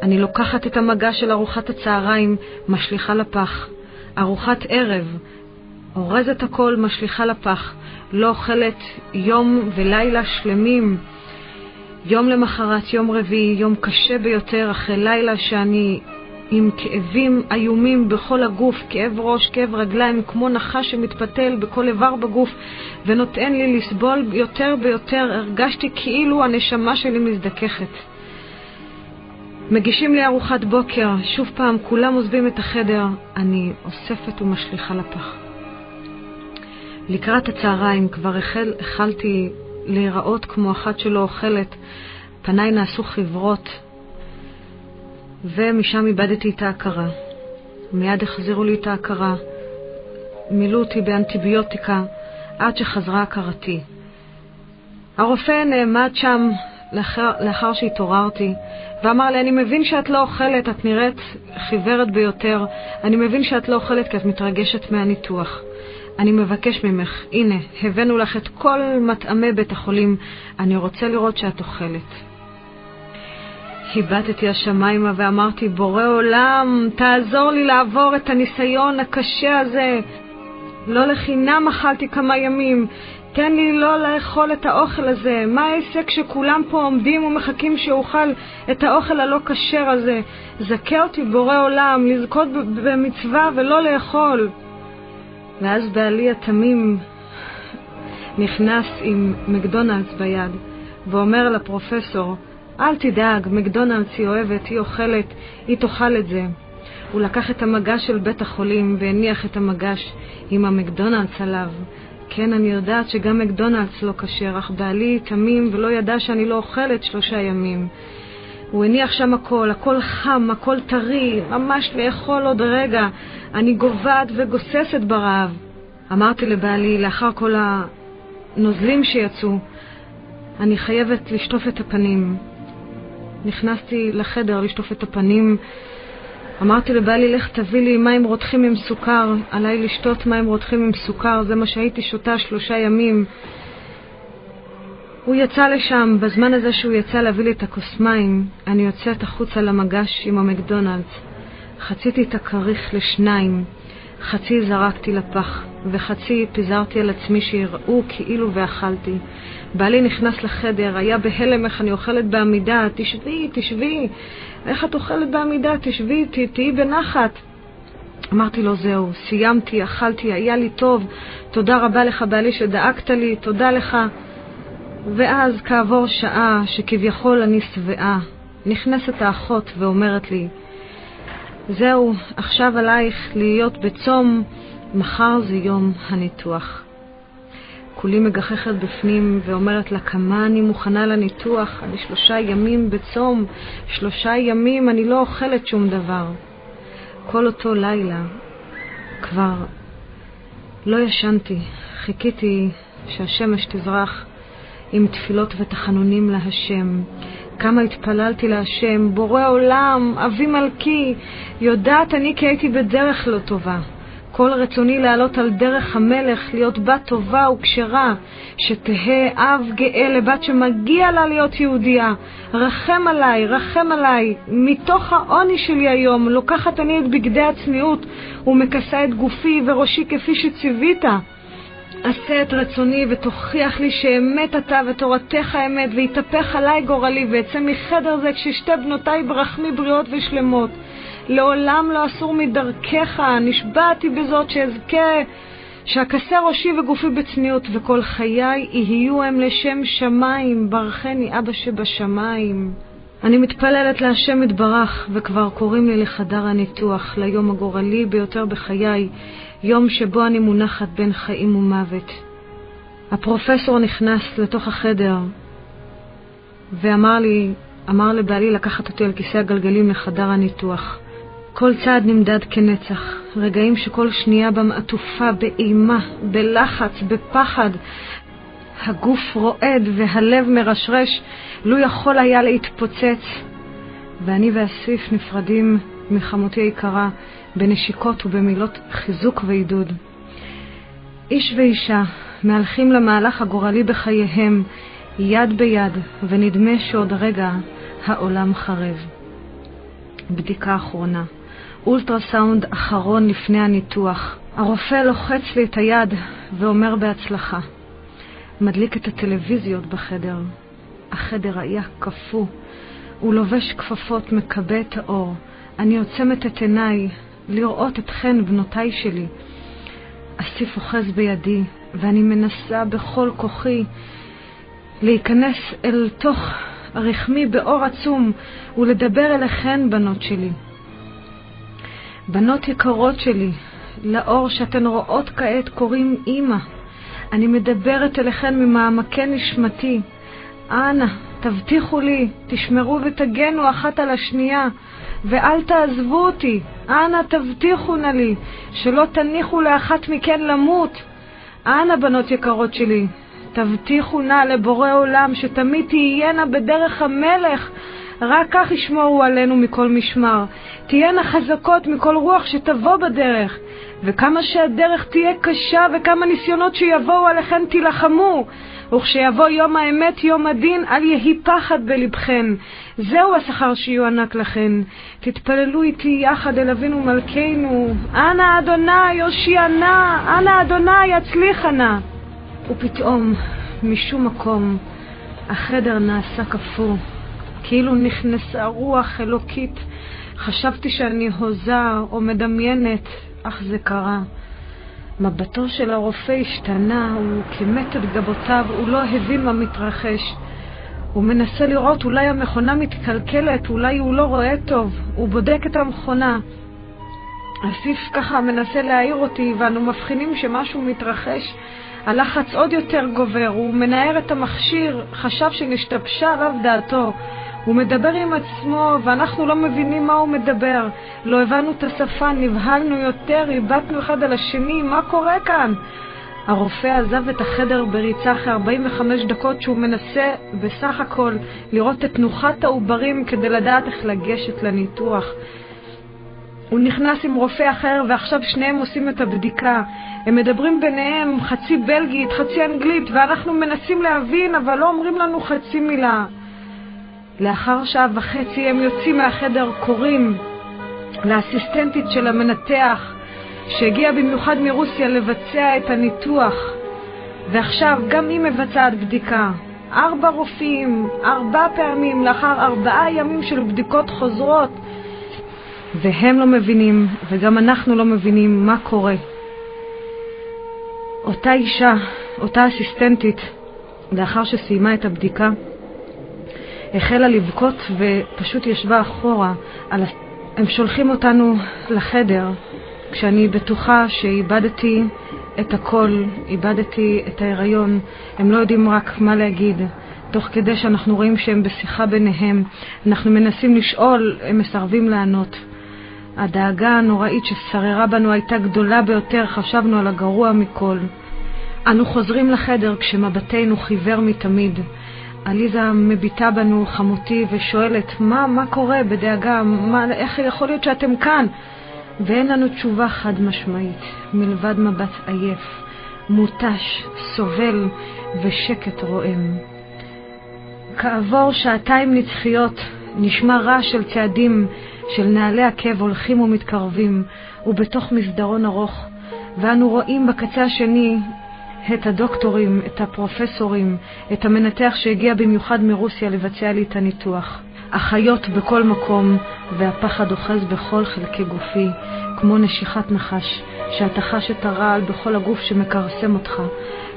Speaker 1: אני לוקחת את המגש של ארוחת הצהריים, משליחה לפח. ארוחת ערב, אורזת הכל, משליחה לפח. לא אוכלת יום ולילה שלמים. יום למחרת, יום רביעי, יום קשה ביותר, אחרי לילה שאני עם כאבים איומים בכל הגוף, כאב ראש, כאב רגליים, כמו נחש שמתפתל בכל איבר בגוף ונותן לי לסבול יותר ביותר. הרגשתי כאילו הנשמה שלי מזדככת. מגישים לי ארוחת בוקר, שוב פעם כולם עוזבים את החדר, אני אוספת ומשליחה לפח. לקראת הצהריים כבר החלתי להיראות כמו אחת שלא אוכלת, פניי נעשו חברות, ומשם איבדתי את ההכרה. מיד החזירו לי את ההכרה, מילאו אותי באנטיביוטיקה עד שחזרה הכרתי. הרופא נעמד שם לאחר שהתעוררתי ואמר לי, אני מבין שאת לא אוכלת, את נראית חיוורת ביותר, אני מבין שאת לא אוכלת כי את מתרגשת מהניתוח. אני מבקש ממך, הנה, הבאנו לך את כל מטעמי בית החולים, אני רוצה לראות שאת אוכלת. היבטתי השמיימה ואמרתי, בורא עולם, תעזור לי לעבור את הניסיון הקשה הזה. לא לחינם אכלתי כמה ימים, תן לי לא לאכול את האוכל הזה. מה העסק שכולם פה עומדים ומחכים שאוכל את האוכל הלא כשר הזה? זכה אותי בורא עולם, לזכות במצווה ולא לאכול. ואז בעלי התמים נכנס עם מקדונלדס ביד ואומר לפרופסור, אל תדאג, מקדונלדס היא אוהבת, היא אוכלת, היא תאכל את זה. הוא לקח את המגש של בית החולים והניח את המגש עם המקדונלדס עליו. כן, אני יודעת שגם מקדונלדס לא כשר, אך בעלי תמים ולא ידע שאני לא אוכלת 3 ימים. הוא הניח שם הכל חם, הכל טרי, ממש לאכול עוד רגע. אני גובעת וגוססת ברעב. אמרתי לבעלי, לאחר כל הנוזלים שיצאו, אני חייבת לשטוף את הפנים. נכנסתי לחדר לשטוף את הפנים. אמרתי לבעלי, לך תביא לי מים רותחים עם סוכר. עליי לשתות מים רותחים עם סוכר, זה מה שהייתי שותה 3 ימים. הוא יצא לשם, בזמן הזה שהוא יצא להביא לי את הכוס מים, אני יוצאת החוצה למגש עם המקדונלדס. חציתי את הכריך ל2, חצי זרקתי לפח, וחצי פיזרתי על עצמי שיראו כאילו ואכלתי. בעלי נכנס לחדר, היה בהלם איך אני אוכלת בעמידה, תשבי. איך את אוכלת בעמידה? תשבי, תהי בנחת. אמרתי לו, זהו, סיימתי, אכלתי, היה לי טוב, תודה רבה לך בעלי שדאגת לי, תודה לך. ואז כעבור שעה שכביכול אני שבעה, נכנסת האחות ואומרת לי, זהו, עכשיו עלייך להיות בצום, מחר זה יום הניתוח. כולי מגחכת בפנים ואומרת לה, כמה אני מוכנה לניתוח, אני 3 ימים בצום, 3 ימים אני לא אוכלת שום דבר. כל אותו לילה כבר לא ישנתי, חיכיתי שהשמש תזרח עם תפילות ותחנונים להשם. כמה התפללתי להשם, בורא עולם, אבי מלכי, יודעת אני כי הייתי בדרך לא טובה. כל רצוני לעלות על דרך המלך, להיות בת טובה וכשרה, שתהה אב גאה לבת שמגיע לה להיות יהודייה. רחם עליי, רחם עליי. מתוך העוני שלי היום לוקחת אני את בגדי הצניעות ומכסה את גופי וראשי כפי שציווית. עשה את רצוני ותוכיח לי שאמת אתה ותורתך אמת, ויתהפך עליי גורלי ואצא מחדר זה כששתי בנותיי ברחמי בריאות ושלמות. לעולם לא אסור מדרכך, נשבעתי בזאת שאזכה שאכסה ראשי וגופי בצניעות, וכל חיי יהיו הם לשם שמיים, ברכני אבא שבשמיים. אני מתפללת להשם יתברך, וכבר קוראים לי לחדר הניתוח, ליום הגורלי ביותר בחיי, יום שבו אני מונחת בין חיים ומוות. הפרופסור נכנס לתוך החדר ואמר לבעלי לקחת אותי על כיסא הגלגלים לחדר הניתוח. כל צעד נמדד כנצח, רגעים שכל שנייה בה מעטופה באימה, בלחץ, בפחד. הגוף רועד והלב מרשרש, לו יכול היה להתפוצץ. ואני והסיף נפרדים מחמותי היקרה בנשיקות ובמילות חיזוק ועידוד. איש ואישה מהלכים למהלך הגורלי בחייהם, יד ביד, ונדמה שעוד רגע העולם חרב. בדיקה אחרונה, אולטרסאונד אחרון לפני הניתוח. הרופא לוחץ לי את היד ואומר בהצלחה. מדליק את הטלוויזיות בחדר. החדר היה קפוא. הוא לובש כפפות, מקבע את האור. אני עוצמת את עיניי לראות את חן בנותיי שלי. אסיף אוחז בידי, ואני מנסה בכל כוחי להיכנס אל תוך רחמי באור עצום ולדבר אליכן, בנות שלי. בנות יקרות שלי, לאור שאתן רואות כעת קוראים אמא. אני מדברת אליכן ממעמקי נשמתי. אנא, תבטיחו לי, תשמרו ותגנו אחת על השנייה, ואל תעזבו אותי. אנא, תבטיחו נא לי, שלא תניחו לאחת מכן למות. אנא, בנות יקרות שלי, תבטיחו נא לבורא עולם שתמיד תהיינה בדרך המלך, רק כך ישמורו עלינו מכל משמר. תהיינה חזקות מכל רוח שתבוא בדרך, וכמה שהדרך תהיה קשה וכמה ניסיונות שיבואו עליכן תילחמו, וכשיבוא יום האמת, יום הדין, אל יהי פחד בלבכן. זהו השכר שיוענק לכן. תתפללו איתי יחד אל אבינו מלכנו. אנא אדוני יושיע נא, אנא אדוני יצליח נא. ופתאום משום מקום החדר נעשה קפוא, כאילו נכנסה רוח אלוקית. חשבתי שאני הוזה או מדמיינת, אך זה קרה. מבטו של הרופא השתנה, הוא כימת את גבותיו, הוא לא הבין מה מתרחש. הוא מנסה לראות, אולי המכונה מתקלקלת, אולי הוא לא רואה טוב. הוא בודק את המכונה. אסיף ככה מנסה להעיר אותי, ואנו מבחינים שמשהו מתרחש. הלחץ עוד יותר גובר, הוא מנער את המכשיר, חשב שנשתבשה עליו דעתו. הוא מדבר עם עצמו ואנחנו לא מבינים מה הוא מדבר. לא הבנו את השפה, נבהלנו יותר, איבדנו אחד על השני, מה קורה כאן? הרופא עזב את החדר בריצה אחרי 45 דקות שהוא מנסה בסך הכל לראות את תנוחת העוברים כדי לדעת איך לגשת לניתוח. הוא נכנס עם רופא אחר ועכשיו שניהם עושים את הבדיקה. הם מדברים ביניהם חצי בלגית, חצי אנגלית, ואנחנו מנסים להבין אבל לא אומרים לנו חצי מילה. לאחר שעה וחצי הם יוצאים מהחדר, קוראים לאסיסטנטית של המנתח שהגיעה במיוחד מרוסיה לבצע את הניתוח, ועכשיו גם היא מבצעת בדיקה. 4 רופאים, 4 פעמים, לאחר 4 ימים של בדיקות חוזרות. והם לא מבינים, וגם אנחנו לא מבינים מה קורה. אותה אישה, אותה אסיסטנטית, לאחר שסיימה את הבדיקה, החלה לבכות ופשוט ישבה אחורה. הם שולחים אותנו לחדר, כשאני בטוחה שאיבדתי את הכל, איבדתי את ההיריון. הם לא יודעים רק מה להגיד. תוך כדי שאנחנו רואים שהם בשיחה ביניהם, אנחנו מנסים לשאול, הם מסרבים לענות. הדאגה הנוראית ששררה בנו הייתה גדולה ביותר, חשבנו על הגרוע מכל. אנו חוזרים לחדר כשמבטנו חיוור מתמיד. עליזה מביטה בנו חמותי ושואלת, מה קורה בדאגה? איך יכול להיות שאתם כאן? ואין לנו תשובה חד משמעית, מלבד מבט עייף, מוטש, סובל ושקט רועם. כעבור 2 נצחיות נשמע רעש של צעדים של נעלי עקב הולכים ומתקרבים, ובתוך מסדרון ארוך, ואנו רואים בקצה השני את הדוקטורים, את הפרופסורים, את המנתח שהגיע במיוחד מרוסיה לבצע לי את הניתוח. אחיות בכל מקום, והפחד אוחז בכל חלקי גופי, כמו נשיכת נחש, שאתה חש את הרעל בכל הגוף שמקרסם אותך,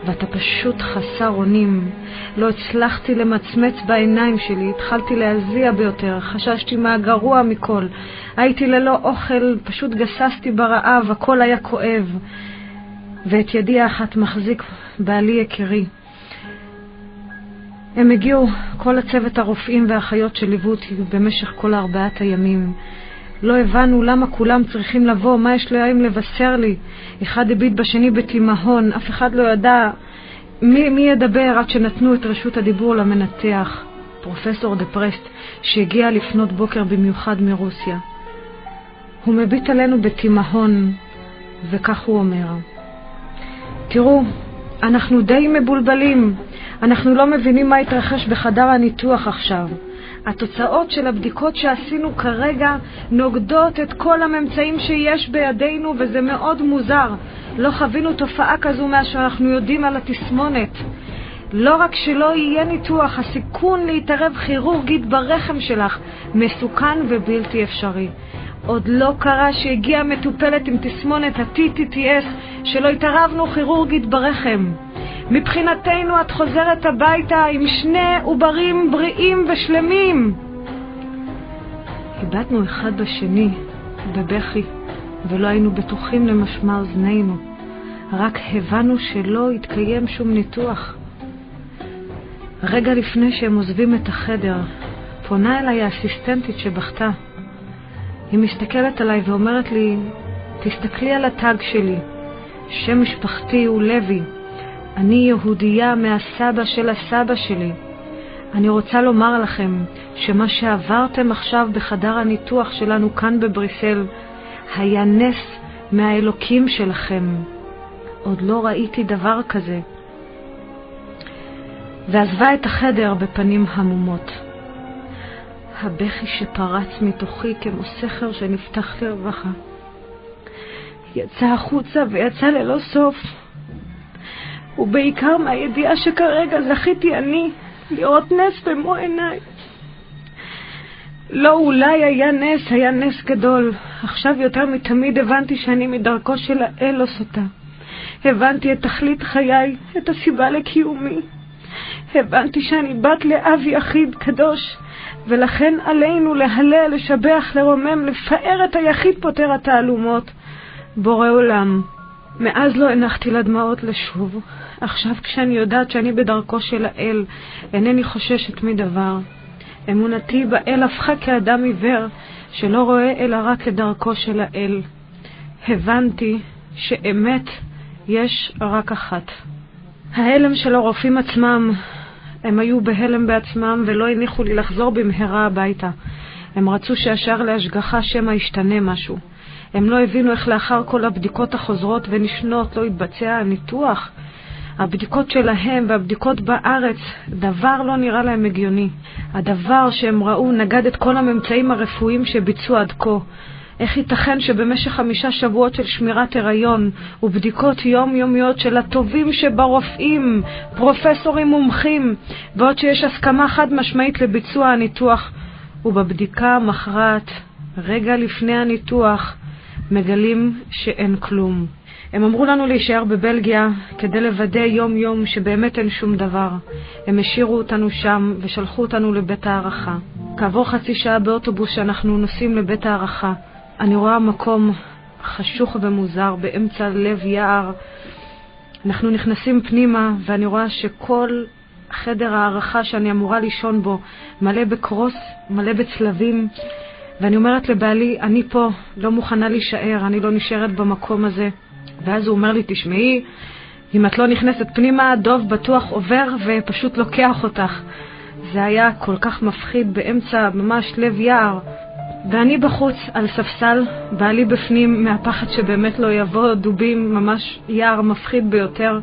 Speaker 1: ואתה פשוט חסר אונים. לא הצלחתי למצמץ בעיניים שלי, התחלתי להזיע ביותר, חששתי מהגרוע מכל. הייתי ללא אוכל, פשוט גססתי ברעב, הכל היה כואב. ואת ידי האחת מחזיק בעלי יקרי. הם הגיעו, כל הצוות הרופאים והאחיות שליוו אותי במשך כל 4 הימים. לא הבנו למה כולם צריכים לבוא, מה יש להם לבשר לי. אחד הביט בשני בתימהון, אף אחד לא ידע מי ידבר עד שנתנו את רשות הדיבור למנתח, פרופסור דפרסט, שהגיע לפנות בוקר במיוחד מרוסיה. הוא מביט עלינו בתימהון, וכך הוא אומר, תראו, אנחנו די מבולבלים, אנחנו לא מבינים מה התרחש בחדר הניתוח עכשיו. התוצאות של הבדיקות שעשינו כרגע נוגדות את כל הממצאים שיש בידינו, וזה מאוד מוזר. לא חווינו תופעה כזו מאז שאנחנו יודעים על התסמונת. לא רק שלא יהיה ניתוח, הסיכון להתערב כירורגית ברחם שלך מסוכן ובלתי אפשרי. עוד לא קרה שהגיעה מטופלת עם תסמונת ה-TTTS שלא התערבנו כירורגית ברחם. מבחינתנו את חוזרת הביתה עם 2 עוברים בריאים ושלמים. איבדנו אחד בשני בבכי, ולא היינו בטוחים למשמע אוזנינו. רק הבנו שלא התקיים שום ניתוח. רגע לפני שהם עוזבים את החדר, פונה אליי האסיסטנטית שבכתה. היא מסתכלת עליי ואומרת לי, תסתכלי על הטאג שלי. שם משפחתי הוא לוי. אני יהודייה מהסבא של הסבא שלי. אני רוצה לומר לכם שמה שעברתם עכשיו בחדר הניתוח שלנו כאן בבריסל היה נס מהאלוקים שלכם. עוד לא ראיתי דבר כזה. ועזבה את החדר בפנים המומות. הבכי שפרץ מתוכי כמו סכר שנפתח לרווחה. יצא החוצה ויצא ללא סוף. ובעיקר מהידיעה שכרגע זכיתי אני לראות נס במו עיניי. לא אולי היה נס, היה נס גדול. עכשיו יותר מתמיד הבנתי שאני מדרכו של האל לא סוטה. הבנתי את תכלית חיי, את הסיבה לקיומי. הבנתי שאני בת לאב יחיד קדוש, ולכן עלינו להלל, לשבח, לרומם, לפאר את היחיד פותר התעלומות. בורא עולם. מאז לא הנחתי לדמעות לשוב. עכשיו כשאני יודעת שאני בדרכו של האל, אינני חוששת מדבר. אמונתי באל הפכה כאדם עיוור, שלא רואה אלא רק את דרכו של האל. הבנתי שאמת יש רק אחת. ההלם של הרופאים עצמם, הם היו בהלם בעצמם ולא הניחו לי לחזור במהרה הביתה. הם רצו שהשאר להשגחה שמא ישתנה משהו. הם לא הבינו איך לאחר כל הבדיקות החוזרות ונשנות לא התבצע הניתוח. הבדיקות שלהם והבדיקות בארץ, דבר לא נראה להם הגיוני. הדבר שהם ראו נגד את כל הממצאים הרפואיים שביצעו עד כה. איך ייתכן שבמשך 5 שבועות של שמירת הריון ובדיקות יומיומיות של הטובים שברופאים, פרופסורים מומחים, ועוד שיש הסכמה חד משמעית לביצוע הניתוח, ובבדיקה המכרעת, רגע לפני הניתוח, מגלים שאין כלום. הם אמרו לנו להישאר בבלגיה כדי לוודא יום יום שבאמת אין שום דבר. הם השאירו אותנו שם ושלחו אותנו לבית הערכה. כעבור חצי שעה באוטובוס שאנחנו נוסעים לבית הערכה, אני רואה מקום חשוך ומוזר באמצע לב יער. אנחנו נכנסים פנימה ואני רואה שכל חדר הערכה שאני אמורה לישון בו מלא בקרוס, מלא בצלבים, ואני אומרת לבעלי, אני פה, לא מוכנה להישאר, אני לא נשארת במקום הזה. ואז הוא אומר לי, תשמעי, אם את לא נכנסת פנימה, דוב בטוח עובר ופשוט לוקח אותך. זה היה כל כך מפחיד באמצע ממש לב יער. ואני בחוץ על ספסל, בעלי בפנים מהפחד שבאמת לא יבוא דובים, ממש יער מפחיד ביותר.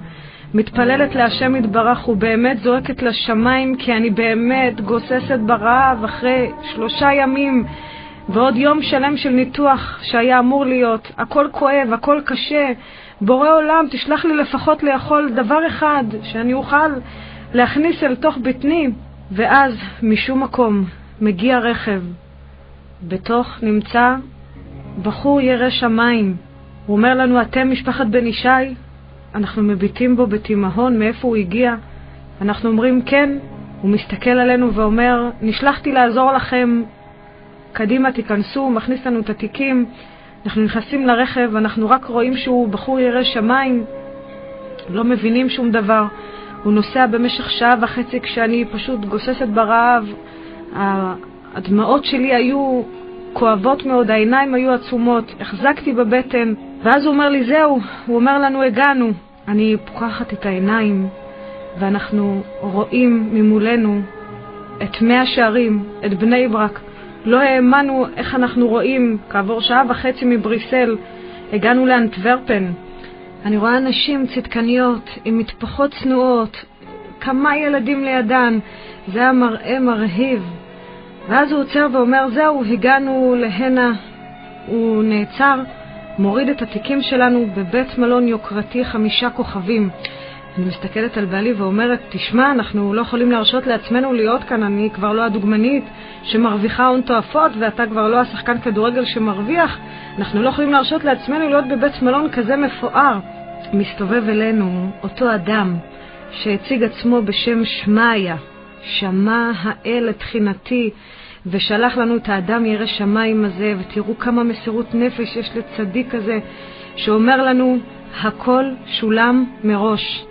Speaker 1: מתפללת להשם יתברך ובאמת זועקת לשמיים, כי אני באמת גוססת ברעב אחרי 3 ימים ועוד יום שלם של ניתוח שהיה אמור להיות. הכל כואב, הכל קשה. בורא עולם, תשלח לי לפחות לאכול דבר אחד שאני אוכל להכניס אל תוך בטני. ואז משום מקום מגיע רכב. בתוך נמצא בחור ירא שמיים. הוא אומר לנו, אתם משפחת בן ישי? אנחנו מביטים בו בתימהון, מאיפה הוא הגיע? אנחנו אומרים כן. הוא מסתכל עלינו ואומר, נשלחתי לעזור לכם, קדימה תיכנסו. הוא מכניס לנו את התיקים, אנחנו נכנסים לרכב, אנחנו רק רואים שהוא בחור ירא שמיים, לא מבינים שום דבר. הוא נוסע במשך 1.5 שעה כשאני פשוט גוססת ברעב. הדמעות שלי היו כואבות מאוד, העיניים היו עצומות, החזקתי בבטן. ואז הוא אומר לי, זהו, הוא אומר לנו, הגענו. אני פוקחת את העיניים ואנחנו רואים ממולנו את 100 שערים, את בני ברק. לא האמנו איך אנחנו רואים. כעבור 1.5 שעה מבריסל הגענו לאנטוורפן. אני רואה אנשים צדקניות עם מטפחות צנועות, כמה ילדים לידן. זה היה מראה מרהיב. ואז הוא עוצר ואומר, זהו, הגענו להנה. הוא נעצר, מוריד את התיקים שלנו בבית מלון יוקרתי 5 כוכבים. אני מסתכלת על בעלי ואומרת, תשמע, אנחנו לא יכולים להרשות לעצמנו להיות כאן. אני כבר לא הדוגמנית שמרוויחה הון תועפות, ואתה כבר לא השחקן כדורגל שמרוויח. אנחנו לא יכולים להרשות לעצמנו להיות בבית מלון כזה מפואר. מסתובב אלינו אותו אדם שהציג עצמו בשם שמעיה, שמע האל לבחינתי, ושלח לנו את האדם ירא שמיים הזה. ותראו כמה מסירות נפש יש לצדיק הזה שאומר לנו, הכל שולם מראש.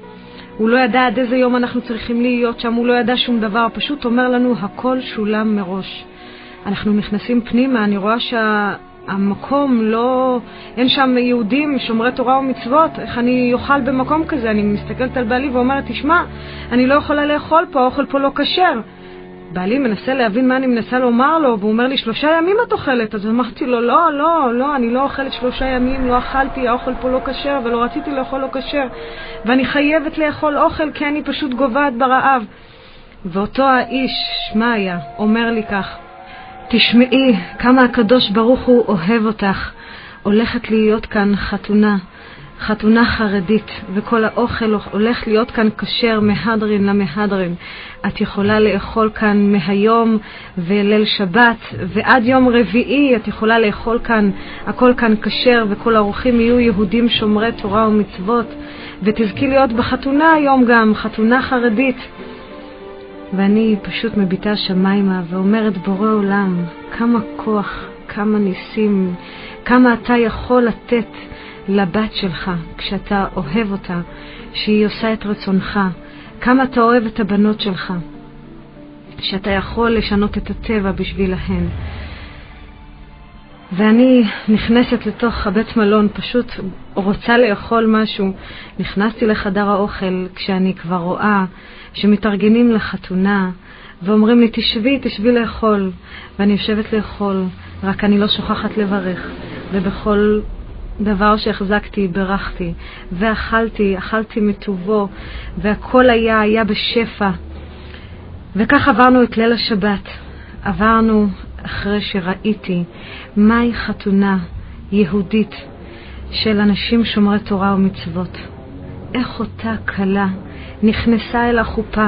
Speaker 1: הוא לא ידע עד איזה יום אנחנו צריכים להיות שם, הוא לא ידע שום דבר, פשוט אומר לנו, הכל שולם מראש. אנחנו נכנסים פנימה, אני רואה שהמקום לא, אין שם יהודים שומרי תורה ומצוות. איך אני אוכל במקום כזה? אני מסתכלת על בעלי ואומרת, תשמע, אני לא יכולה לאכול פה, האוכל פה לא כשר. בעלי מנסה להבין מה אני מנסה לומר לו, והוא אומר לי, 3 ימים את אוכלת. אז אמרתי לו, לא, אני לא אוכלת 3 ימים, לא אכלתי, האוכל פה לא כשר, ולא רציתי לאכול לא כשר, ואני חייבת לאכול אוכל כי אני פשוט גובעת ברעב. ואותו האיש, שמעיה, אומר לי כך, תשמעי כמה הקדוש ברוך הוא אוהב אותך. הולכת להיות כאן חתונה חרדית, וכל האוכל הולך להיות כאן כשר מהדרין למהדרין. את יכולה לאכול כאן מהיום וליל שבת ועד יום רביעי, את יכולה לאכול כאן, הכל כאן כשר, וכל האורחים יהיו יהודים שומרי תורה ומצוות, ותזכי להיות בחתונה היום גם, חתונה חרדית. ואני פשוט מביטה שמיימה ואומרת, בורא עולם, כמה כוח, כמה ניסים, כמה אתה יכול לתת לבת שלך כשאתה אוהב אותה, שהיא עושה את רצונך. כמה אתה אוהב את הבנות שלך, שאתה יכול לשנות את הטבע בשבילהן. ואני נכנסת לתוך הבית מלון, פשוט רוצה לאכול משהו. נכנסתי לחדר האוכל כשאני כבר רואה שמתארגנים לחתונה ואומרים לי, תשבי לאכול. ואני יושבת לאכול, רק אני לא שוכחת לברך. ובכל דבר שהחזקתי ברכתי, אכלתי מטובו, והכל היה בשפע. וכך עברנו את ליל השבת. עברנו אחרי שראיתי מהי חתונה יהודית של אנשים שומרי תורה ומצוות. איך אותה כלה נכנסה אל החופה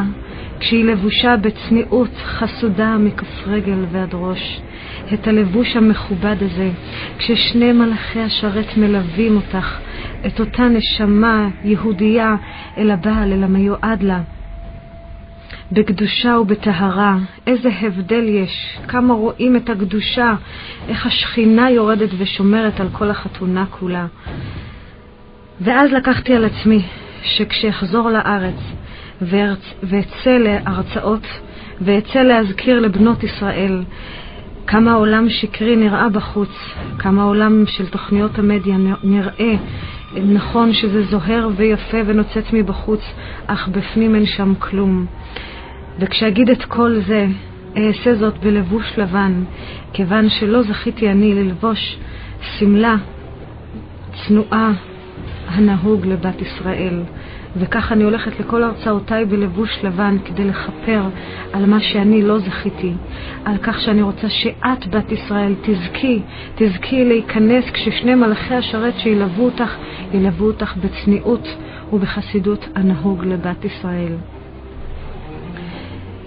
Speaker 1: כשהיא לבושה בצניעות חסודה מכף רגל ועד ראש. את הלבוש המכובד הזה, כששני מלאכי השרת מלווים אותך, את אותה נשמה יהודייה אל הבעל, אל המיועד לה. בקדושה ובטהרה, איזה הבדל יש, כמה רואים את הקדושה, איך השכינה יורדת ושומרת על כל החתונה כולה. ואז לקחתי על עצמי שכשאחזור לארץ ואצא להרצאות ואצא להזכיר לבנות ישראל כמה העולם שקרי נראה בחוץ, כמה העולם של תוכניות המדיה נראה נכון שזה זוהר ויפה ונוצץ מבחוץ, אך בפנים אין שם כלום. וכשאגיד את כל זה, אעשה זאת בלבוש לבן, כיוון שלא זכיתי אני ללבוש סמלה צנועה הנהוג לבת ישראל. וכך אני הולכת לכל הרצאותיי בלבוש לבן כדי לחפר על מה שאני לא זכיתי, על כך שאני רוצה שאת בת ישראל תזכי להיכנס כששני מלאכי השרת שילוו אותך בצניעות ובחסידות הנהוג לבת ישראל.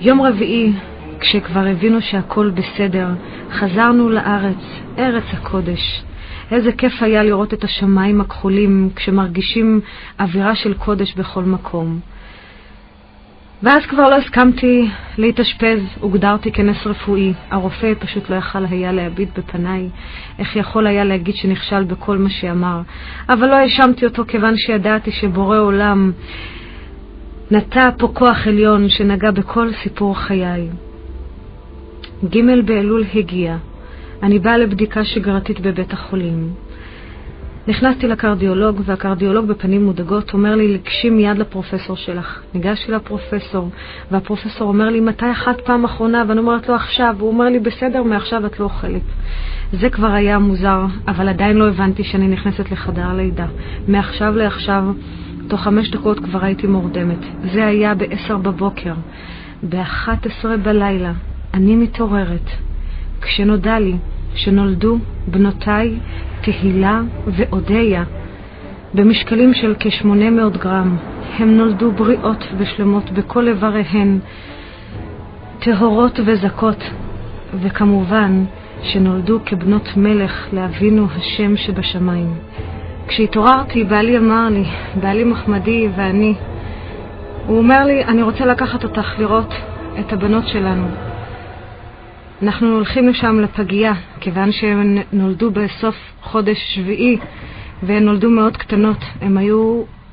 Speaker 1: יום רביעי, כשכבר הבינו שהכל בסדר, חזרנו לארץ, ארץ הקודש. איזה כיף היה לראות את השמיים הכחולים כשמרגישים אווירה של קודש בכל מקום. ואז כבר לא הסכמתי להתאשפז, הוגדרתי כנס רפואי. הרופא פשוט לא יכל היה להביט בפניי, איך יכול היה להגיד שנכשל בכל מה שאמר. אבל לא האשמתי אותו כיוון שידעתי שבורא עולם נטע פה כוח עליון שנגע בכל סיפור חיי. ג' באלול הגיע. אני באה לבדיקה שגרתית בבית החולים. נכנסתי לקרדיולוג, והקרדיולוג בפנים מודאגות אומר לי לגשי מיד לפרופסור שלך. ניגשתי לפרופסור, והפרופסור אומר לי מתי אחת פעם אחרונה, ואני אומרת לו עכשיו, והוא אומר לי בסדר, מעכשיו את לא אוכלת. זה כבר היה מוזר, אבל עדיין לא הבנתי שאני נכנסת לחדר לידה. מעכשיו לעכשיו, תוך 5 דקות כבר הייתי מורדמת. זה היה ב10 בבוקר. ב11 בלילה אני מתעוררת כשנודע לי שנולדו בנותיי תהילה ואודיה במשקלים של כ-800 גרם. הם נולדו בריאות ושלמות בכל איבריהן, טהורות וזכות, וכמובן שנולדו כבנות מלך לאבינו השם שבשמיים. כשהתעוררתי, בעלי אמר לי, בעלי מחמדי ואני, הוא אומר לי, אני רוצה לקחת אותך לראות את הבנות שלנו. אנחנו הולכים לשם לפגייה, כיוון שהם נולדו בסוף חודש שביעי, והן נולדו מאוד קטנות. הם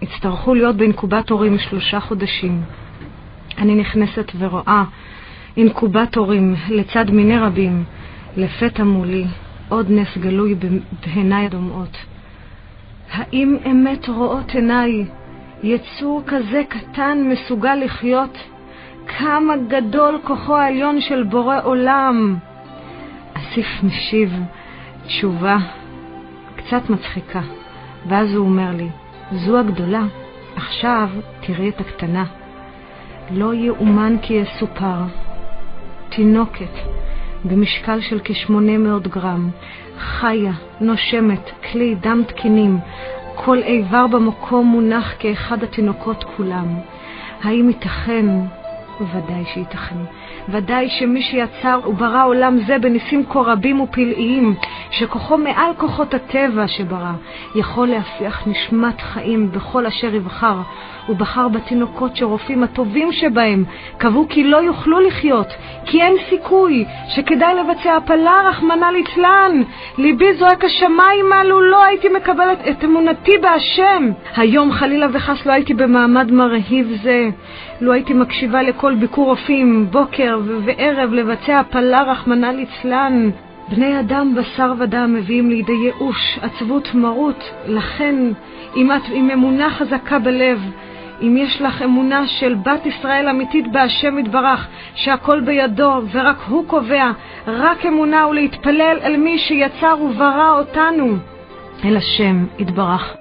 Speaker 1: הצטרכו להיות באינקובטורים 3 חודשים. אני נכנסת ורואה אינקובטורים לצד מיני רבים. לפתע מולי עוד נס גלוי בעיניי הדומעות. האם אמת רואות עיניי יצור כזה קטן מסוגל לחיות? כמה גדול כוחו העליון של בורא עולם. אסיף משיב תשובה קצת מצחיקה, ואז הוא אומר לי, זו הגדולה, עכשיו תראי את הקטנה. לא יאומן כי יסופר. תינוקת במשקל של כ-800 גרם, חיה, נושמת, כלי דם תקינים, כל איבר במקום מונח כאחד התינוקות כולם. האם ייתכן? ודאי שייתכן. ודאי שמי שיצר וברא עולם זה בניסים כה רבים ופלאיים, שכוחו מעל כוחות הטבע שברא, יכול להפיח נשמת חיים בכל אשר יבחר, ובחר בתינוקות שרופאים הטובים שבהם קבעו כי לא יוכלו לחיות, כי אין סיכוי, שכדאי לבצע הפלה רחמנא ליצלן. ליבי זועק השמיים עלו, לא הייתי מקבלת את אמונתי בהשם. היום חלילה וחס לא הייתי במעמד מרהיב זה, לא הייתי מקשיבה לכל ביקור רופאים בוקר וערב לבצע הפלה רחמנא ליצלן. בני אדם בשר ודם מביאים לידי ייאוש, עצבות, מרות. לכן אם את עם אמונה חזקה בלב, אם יש לך אמונה של בת ישראל אמיתית בהשם יתברך, שהכל בידו ורק הוא קובע, רק אמונה ולהתפלל אל מי שיצר וברא אותנו, אל השם יתברך.